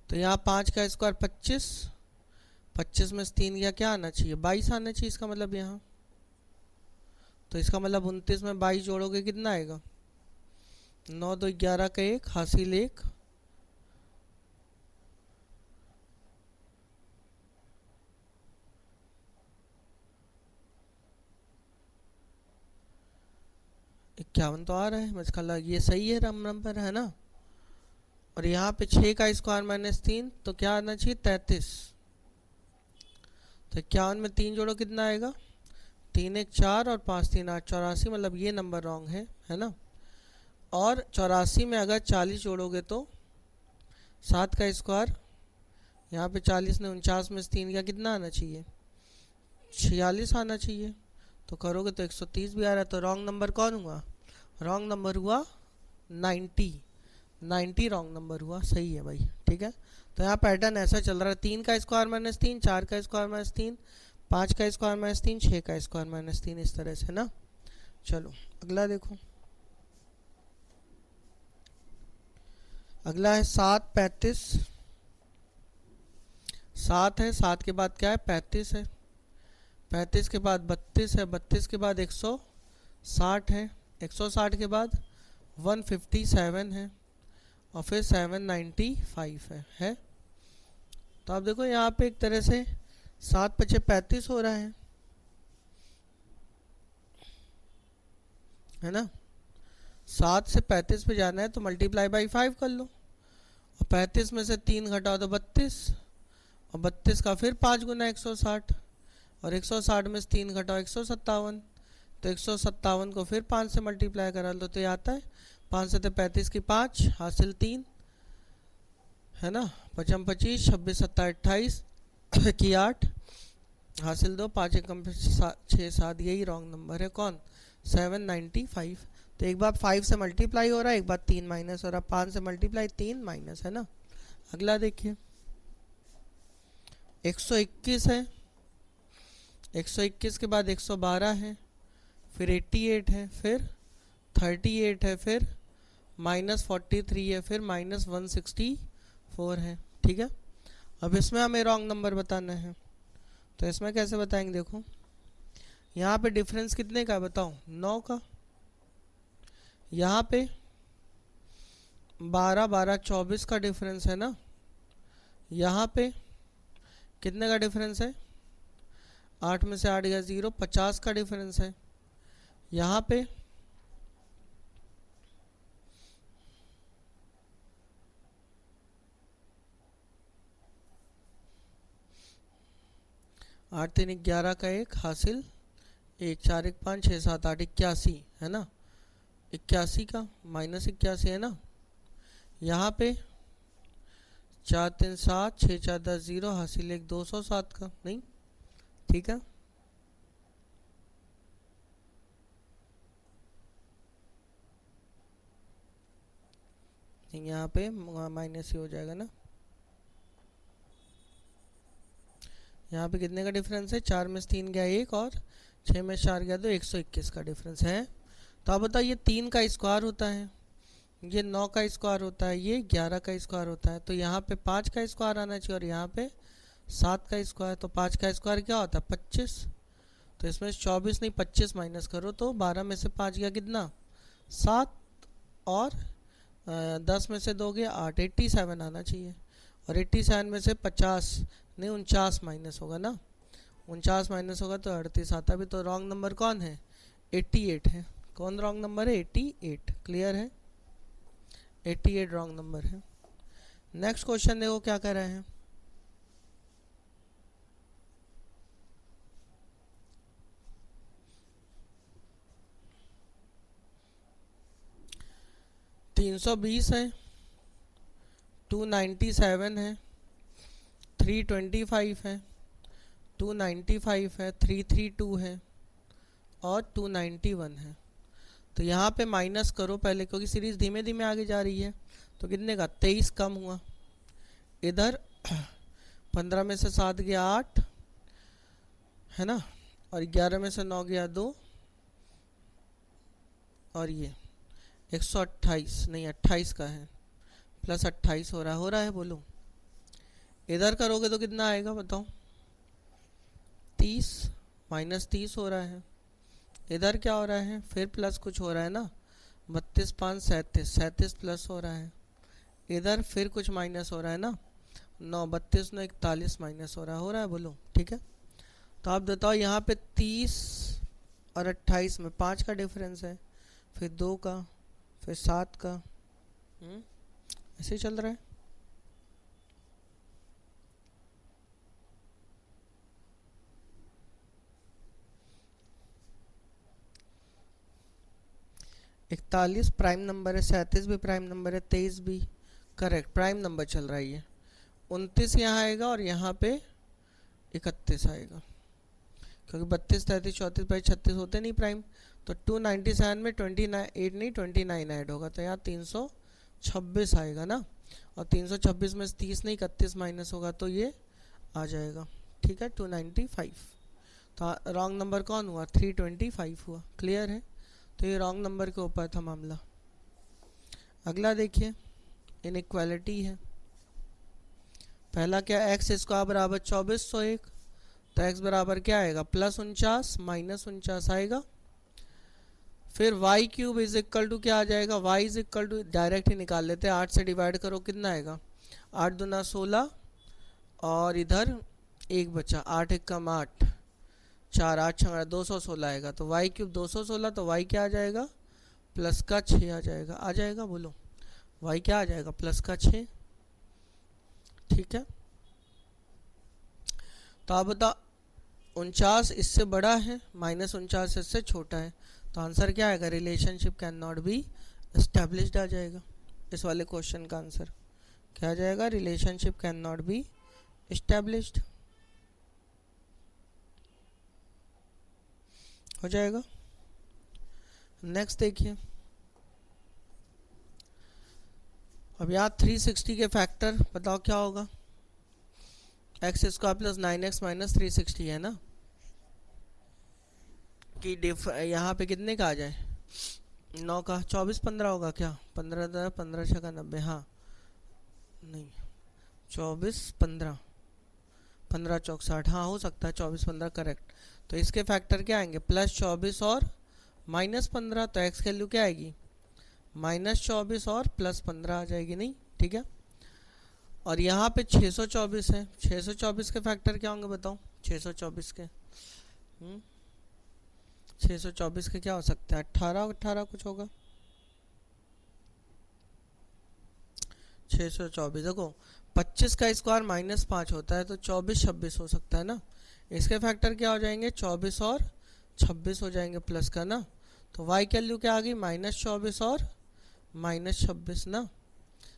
तो यहाँ 5 का स्क्वायर 25, 25 में से 3 गया, क्या आना चाहिए, 22 आना चाहिए इसका मतलब यहाँ। तो इसका मतलब 29 में 22 जोड़ोगे कितना आएगा, 9 2 11 का 1, हासिल 1, इक्यावन तो आ रहा है, मुझे ख्याल ये सही है, नंबर है ना। और यहाँ पे 6 का स्क्वायर माइनस 3, तो क्या आना चाहिए 33। तो 51 में 3 जोड़ो कितना आएगा, 3 1 4 और 5 3 8, 84, मतलब ये नंबर रॉन्ग है ना। और 84 में अगर 40 जोड़ोगे तो 7 का स्क्वायर, यहाँ पे 40 ने 49 में से 3 गया, कितना आना चाहिए, 46 आना चाहिए। तो करोगे तो 130 भी आ रहा है। तो रॉन्ग नंबर कौन हुआ, रॉन्ग नंबर हुआ 90 रॉन्ग नंबर हुआ, सही है भाई, ठीक है। तो यहाँ पैटर्न ऐसा चल रहा है, 3 का स्क्वायर माइनस 3, 4 का स्क्वायर माइनस 3, 5 का स्क्वायर माइनस 3, 6 का स्क्वायर माइनस 3, इस तरह से ना। चलो अगला देखो, अगला है 7 35। 7 है, 7 के बाद क्या है, 35 है, 35 के बाद 32 है, 32 के बाद 160 है, 160 के बाद 157 है, और फिर 795 है। तो आप देखो यहाँ पे एक तरह से 7 पचे 35 हो रहा है ना। 7 से 35 पे जाना है तो मल्टीप्लाई बाई 5 कर लो, और 35 में से 3 घटाओ तो 32, और 32 का फिर 5 गुना 160, और 160 में से 3 घटाओ 157, तो 157 को फिर 5 से मल्टीप्लाई करा लो तो ये आता है 5 से 35 की 5 हासिल 3 है ना, 5 25 26 27 28 की 8 हासिल 2, 5 एकम 6 7, यही रॉन्ग नंबर है। कौन? 795। तो एक बार 5 से मल्टीप्लाई हो रहा है, एक बार 3 माइनस हो रहा है, 5 से मल्टीप्लाई 3 माइनस है ना। अगला देखिए 121 है, 121 के बाद 112 है, फिर 88 है, फिर 38 है, फिर -43 है, फिर -164 है। ठीक है, अब इसमें हमें रॉन्ग नंबर बताना है, तो इसमें कैसे बताएंगे? देखो यहाँ पे डिफरेंस कितने का है बताओ? 9 का। यहाँ पे 12 12 24 का डिफरेंस है ना। यहाँ पे कितने का डिफरेंस है? 8 में से 8 गया 0, 50 का डिफरेंस है। यहाँ पे 8 3 11 का 1 हासिल 1, 4 1 5 6 7 8 81 है ना, 81 का -81 है ना। यहाँ पे 4 3 7 6 4 10 0 हासिल 1 207 का नहीं। ठीक है, यहाँ पे माइनस ही हो जाएगा ना। यहाँ पे कितने का डिफरेंस है? 4 में से 3 गया 1, और 6 में से 4 गया तो 121 का डिफरेंस है। तो आप बताओ ये 3 का स्क्वायर होता है, ये 9 का स्क्वायर होता है, ये 11 का स्क्वायर होता है, तो यहाँ पे 5 का स्क्वायर आना चाहिए, और यहाँ पे 7 का स्क्वायर। तो 5 का स्क्वायर क्या होता है? 25। तो इसमें 24 नहीं 25 माइनस करो तो 12 में से 5 गया कितना? 7, और 10 में से 2 गया 8, 87 आना चाहिए। और 87 में से 50 नहीं 49 माइनस होगा ना, 49 माइनस होगा तो 38 आता भी। तो रॉन्ग नंबर कौन है? 88 है। कौन रॉन्ग नंबर है? 88। क्लियर है, 88 रॉन्ग नंबर है। नेक्स्ट क्वेश्चन देखो क्या कर रहे हैं। $320 है, 297 है, 325 है, 295 है, 332 है, और 291 है। तो यहाँ पे माइनस करो पहले, क्योंकि सीरीज धीमे धीमे आगे जा रही है। तो कितने का? 23 कम हुआ। इधर 15 में से 7 गया 8 है ना, और 11 में से 9 गया 2, और ये 128 नहीं 28 का है, प्लस 28 हो रहा है बोलो। इधर करोगे तो कितना आएगा बताओ? 30 -30 हो रहा है। इधर क्या हो रहा है? फिर प्लस कुछ हो रहा है ना, 32 5 37, 37 प्लस हो रहा है। इधर फिर कुछ माइनस हो रहा है ना, 9 32 9 41 माइनस हो रहा है बोलो। ठीक है, तो आप बताओ यहाँ पे 30 और 28 में 5 का डिफरेंस है, फिर 2 का, फिर 7 का, ऐसे ही चल रहा है। इकतालीस प्राइम नंबर है, 37 भी प्राइम नंबर है, 23 भी करेक्ट प्राइम नंबर चल रहा है। ये 29 यहाँ आएगा, और यहाँ पे 31 आएगा, क्योंकि 32 33 34 पर 36 होते नहीं प्राइम। तो 297 में 28 नहीं 29 ऐड होगा, तो यहाँ 326 आएगा ना। और 326 में 30 नहीं 31 माइनस होगा तो ये आ जाएगा। ठीक है, 295। तो रॉन्ग नंबर कौन हुआ? 325 हुआ। क्लियर है, तो ये रॉन्ग नंबर के ऊपर था मामला। अगला देखिए, इनइक्वालिटी है। पहला क्या? एक्स स्क्वायर बराबर 2401, तो एक्स बराबर क्या आएगा? +49 -49 आएगा। फिर y cube is equal to क्या आ जाएगा? Y is equal to direct ही निकाल लेते हैं, 8 से डिवाइड करो कितना आएगा? 8 दूना 16, और इधर 1 बचा, 8 1 कम 8, 4 8 6 216 आएगा। तो वाई क्यूब 216, तो वाई क्या आ जाएगा? +6 आ जाएगा। आ जाएगा बोलो, वाई क्या आ जाएगा? +6। ठीक है। तो आप बता 49 इससे बड़ा है, -49 इससे छोटा है, तो आंसर क्या आएगा? Relationship can not be established आ जाएगा। इस वाले क्वेश्चन का आंसर क्या आ जाएगा? Relationship can not be established हो जाएगा। नेक्स्ट देखिए, अब यहाँ 360 के फैक्टर बताओ क्या होगा? X square plus 9x minus 360 है ना, कि यहाँ पे कितने का आ जाए? 9 का 24 15 होगा क्या? 15 15 6 का 90, हाँ नहीं 24 15 15 चौक 60, हाँ हो सकता है 24 15 करेक्ट। तो इसके फैक्टर क्या आएंगे? +24 और -15, तो एक्स की वैल्यू क्या आएगी? -24 और +15 आ जाएगी, नहीं? ठीक है। और यहाँ पे 624 है, 624 के फैक्टर क्या होंगे बताओ? 624 के 624 के क्या हो सकता है? 18 18 कुछ होगा। 624 देखो 25 का स्क्वायर -5 होता है, तो 24 26 हो सकता है ना। इसके फैक्टर क्या हो जाएंगे? 24 और 26 हो जाएंगे प्लस का ना। तो y की वैल्यू क्या आ गई? -24 और -26 ना,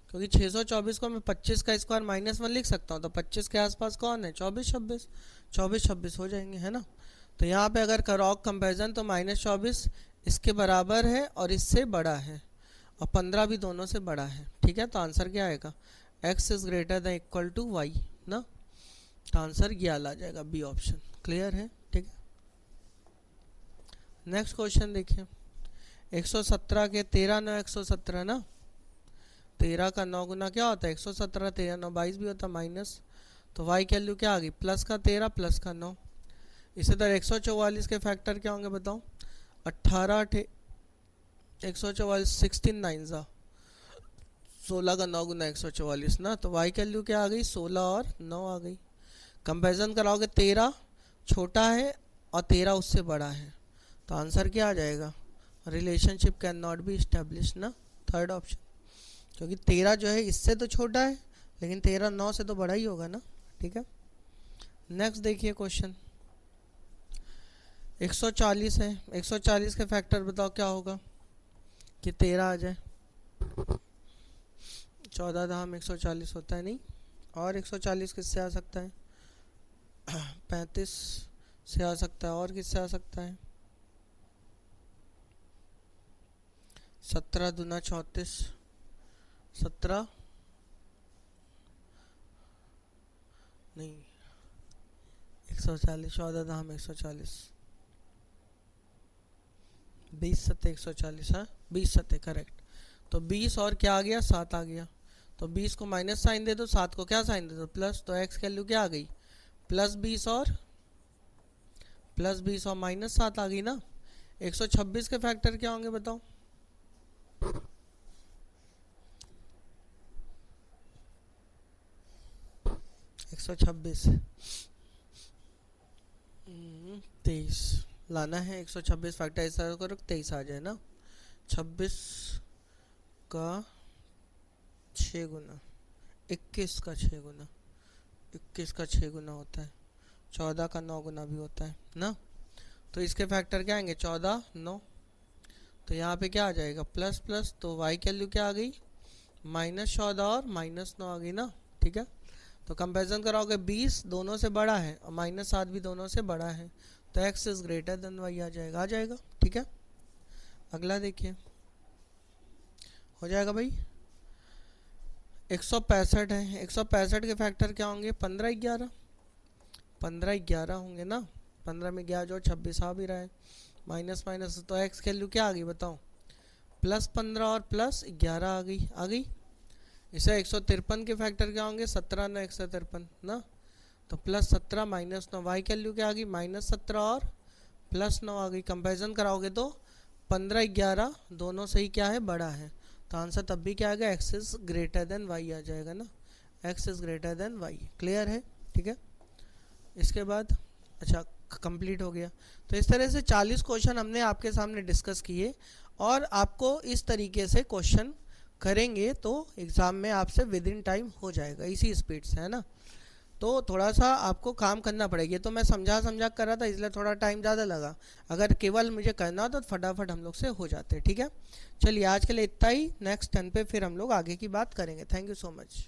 क्योंकि 624 को मैं 25 का स्क्वायर -1 लिख सकता हूँ, तो 25 के आसपास कौन है? 24 26, 24 26 हो जाएंगे, है ना। तो यहाँ पे अगर करो कंपेरिजन तो -24 इसके बराबर है और इससे बड़ा है, और 15 भी दोनों से बड़ा है, ठीक है। तो आंसर क्या आएगा? x is greater than equal to y ना, तो आंसर ये आ जाएगा, बी ऑप्शन। क्लियर है? ठीक है। नेक्स्ट क्वेश्चन देखिए, 117 के 13 9 117 ना, 13 का 9 गुना क्या होता है? 117, 13 9 22 भी होता है माइनस, तो y की वैल्यू क्या आ गई? प्लस का 13 प्लस का 9। इसी तरह 144 के फैक्टर क्या होंगे बताओ? 18 144 16 9 ज़ा 16 का 9 गुना 144 ना, तो y की वैल्यू क्या आ गई? 16 और 9 आ गई। कंपेरिजन कराओगे 13 छोटा है और 13 उससे बड़ा है, तो आंसर क्या आ जाएगा? Relationship can not B establish ना, थर्ड ऑप्शन, क्योंकि 13 जो है इससे तो छोटा है, लेकिन 13 9 से तो बड़ा ही होगा ना, ठीक है। नेक्स्ट देखिए क्वेश्चन 140 है, 140 के फैक्टर बताओ क्या होगा कि 13 आ जाए? 14 धाम 140 होता है, नहीं? और 140 किससे आ सकता है? 35 से आ सकता है, और किससे आ सकता है? 17 दूना 34, 17 नहीं 140, 14 धाम 140, 20 सत्ते 140, हाँ 20 सत्ते करेक्ट। तो 20 और क्या आ गया? 7 आ गया, तो 20 को माइनस साइन दे दो, 7 को क्या साइन दे दो? प्लस, तो एक्स की वैल्यू क्या आ गई? +20 और -7 आ गई ना। 126 के फैक्टर क्या होंगे बताओ? 126 23 लाना है, 126 फैक्टर ऐसा करो 23 आ जाए ना। 26 का 6 गुना, 21 का 6 गुना, 21 का 6 गुना होता है, 14 का 9 गुना भी होता है ना। तो इसके फैक्टर क्या आएंगे? 14 9, तो यहाँ पे क्या आ जाएगा? प्लस प्लस, तो y की वैल्यू क्या आ गई? -14 और -9 आ गई ना, ठीक है। तो कंपैरिजन कराओगे 20 दोनों से बड़ा है और -7 भी दोनों से बड़ा है, तो x is greater than y आ जाएगा, ठीक है। अगला देखिए, हो जाएगा भाई। 165 है, 165 के फैक्टर क्या होंगे? 15 11, 15 11 होंगे ना, 15 में 11 जो 26 आ भी रहा है, माइनस माइनस, तो x की वैल्यू क्या आ गई बताओ? +15 और +11 आ गई। इसे 153 के फैक्टर क्या होंगे? 17 9 153 ना, तो +17 -9, y की वैल्यू क्या आ गई? -17 और +9 आ गई। कंपेरिजन कराओगे तो 15 11 दोनों से ही क्या है? बड़ा है, तो आंसर तब भी क्या आ गया? x is greater than y आ जाएगा ना, x is greater than y। Clear है? ठीक है। इसके बाद अच्छा कंप्लीट हो गया। तो इस तरह से 40 क्वेश्चन हमने आपके सामने डिस्कस किए और आपको इस तरीके से क्वेश्चन करेंगे तो एग्ज़ाम में आपसे विद इन टाइम हो जाएगा, इसी स्पीड से, है ना। तो थोड़ा सा आपको काम करना पड़ेगा। ये तो मैं समझा कर रहा था, इसलिए थोड़ा टाइम ज़्यादा लगा। अगर केवल मुझे करना हो तो फटाफट हम लोग से हो जाते, ठीक है। चलिए आज के लिए इतना ही, नेक्स्ट टर्न पे फिर हम लोग आगे की बात करेंगे। Thank you so much.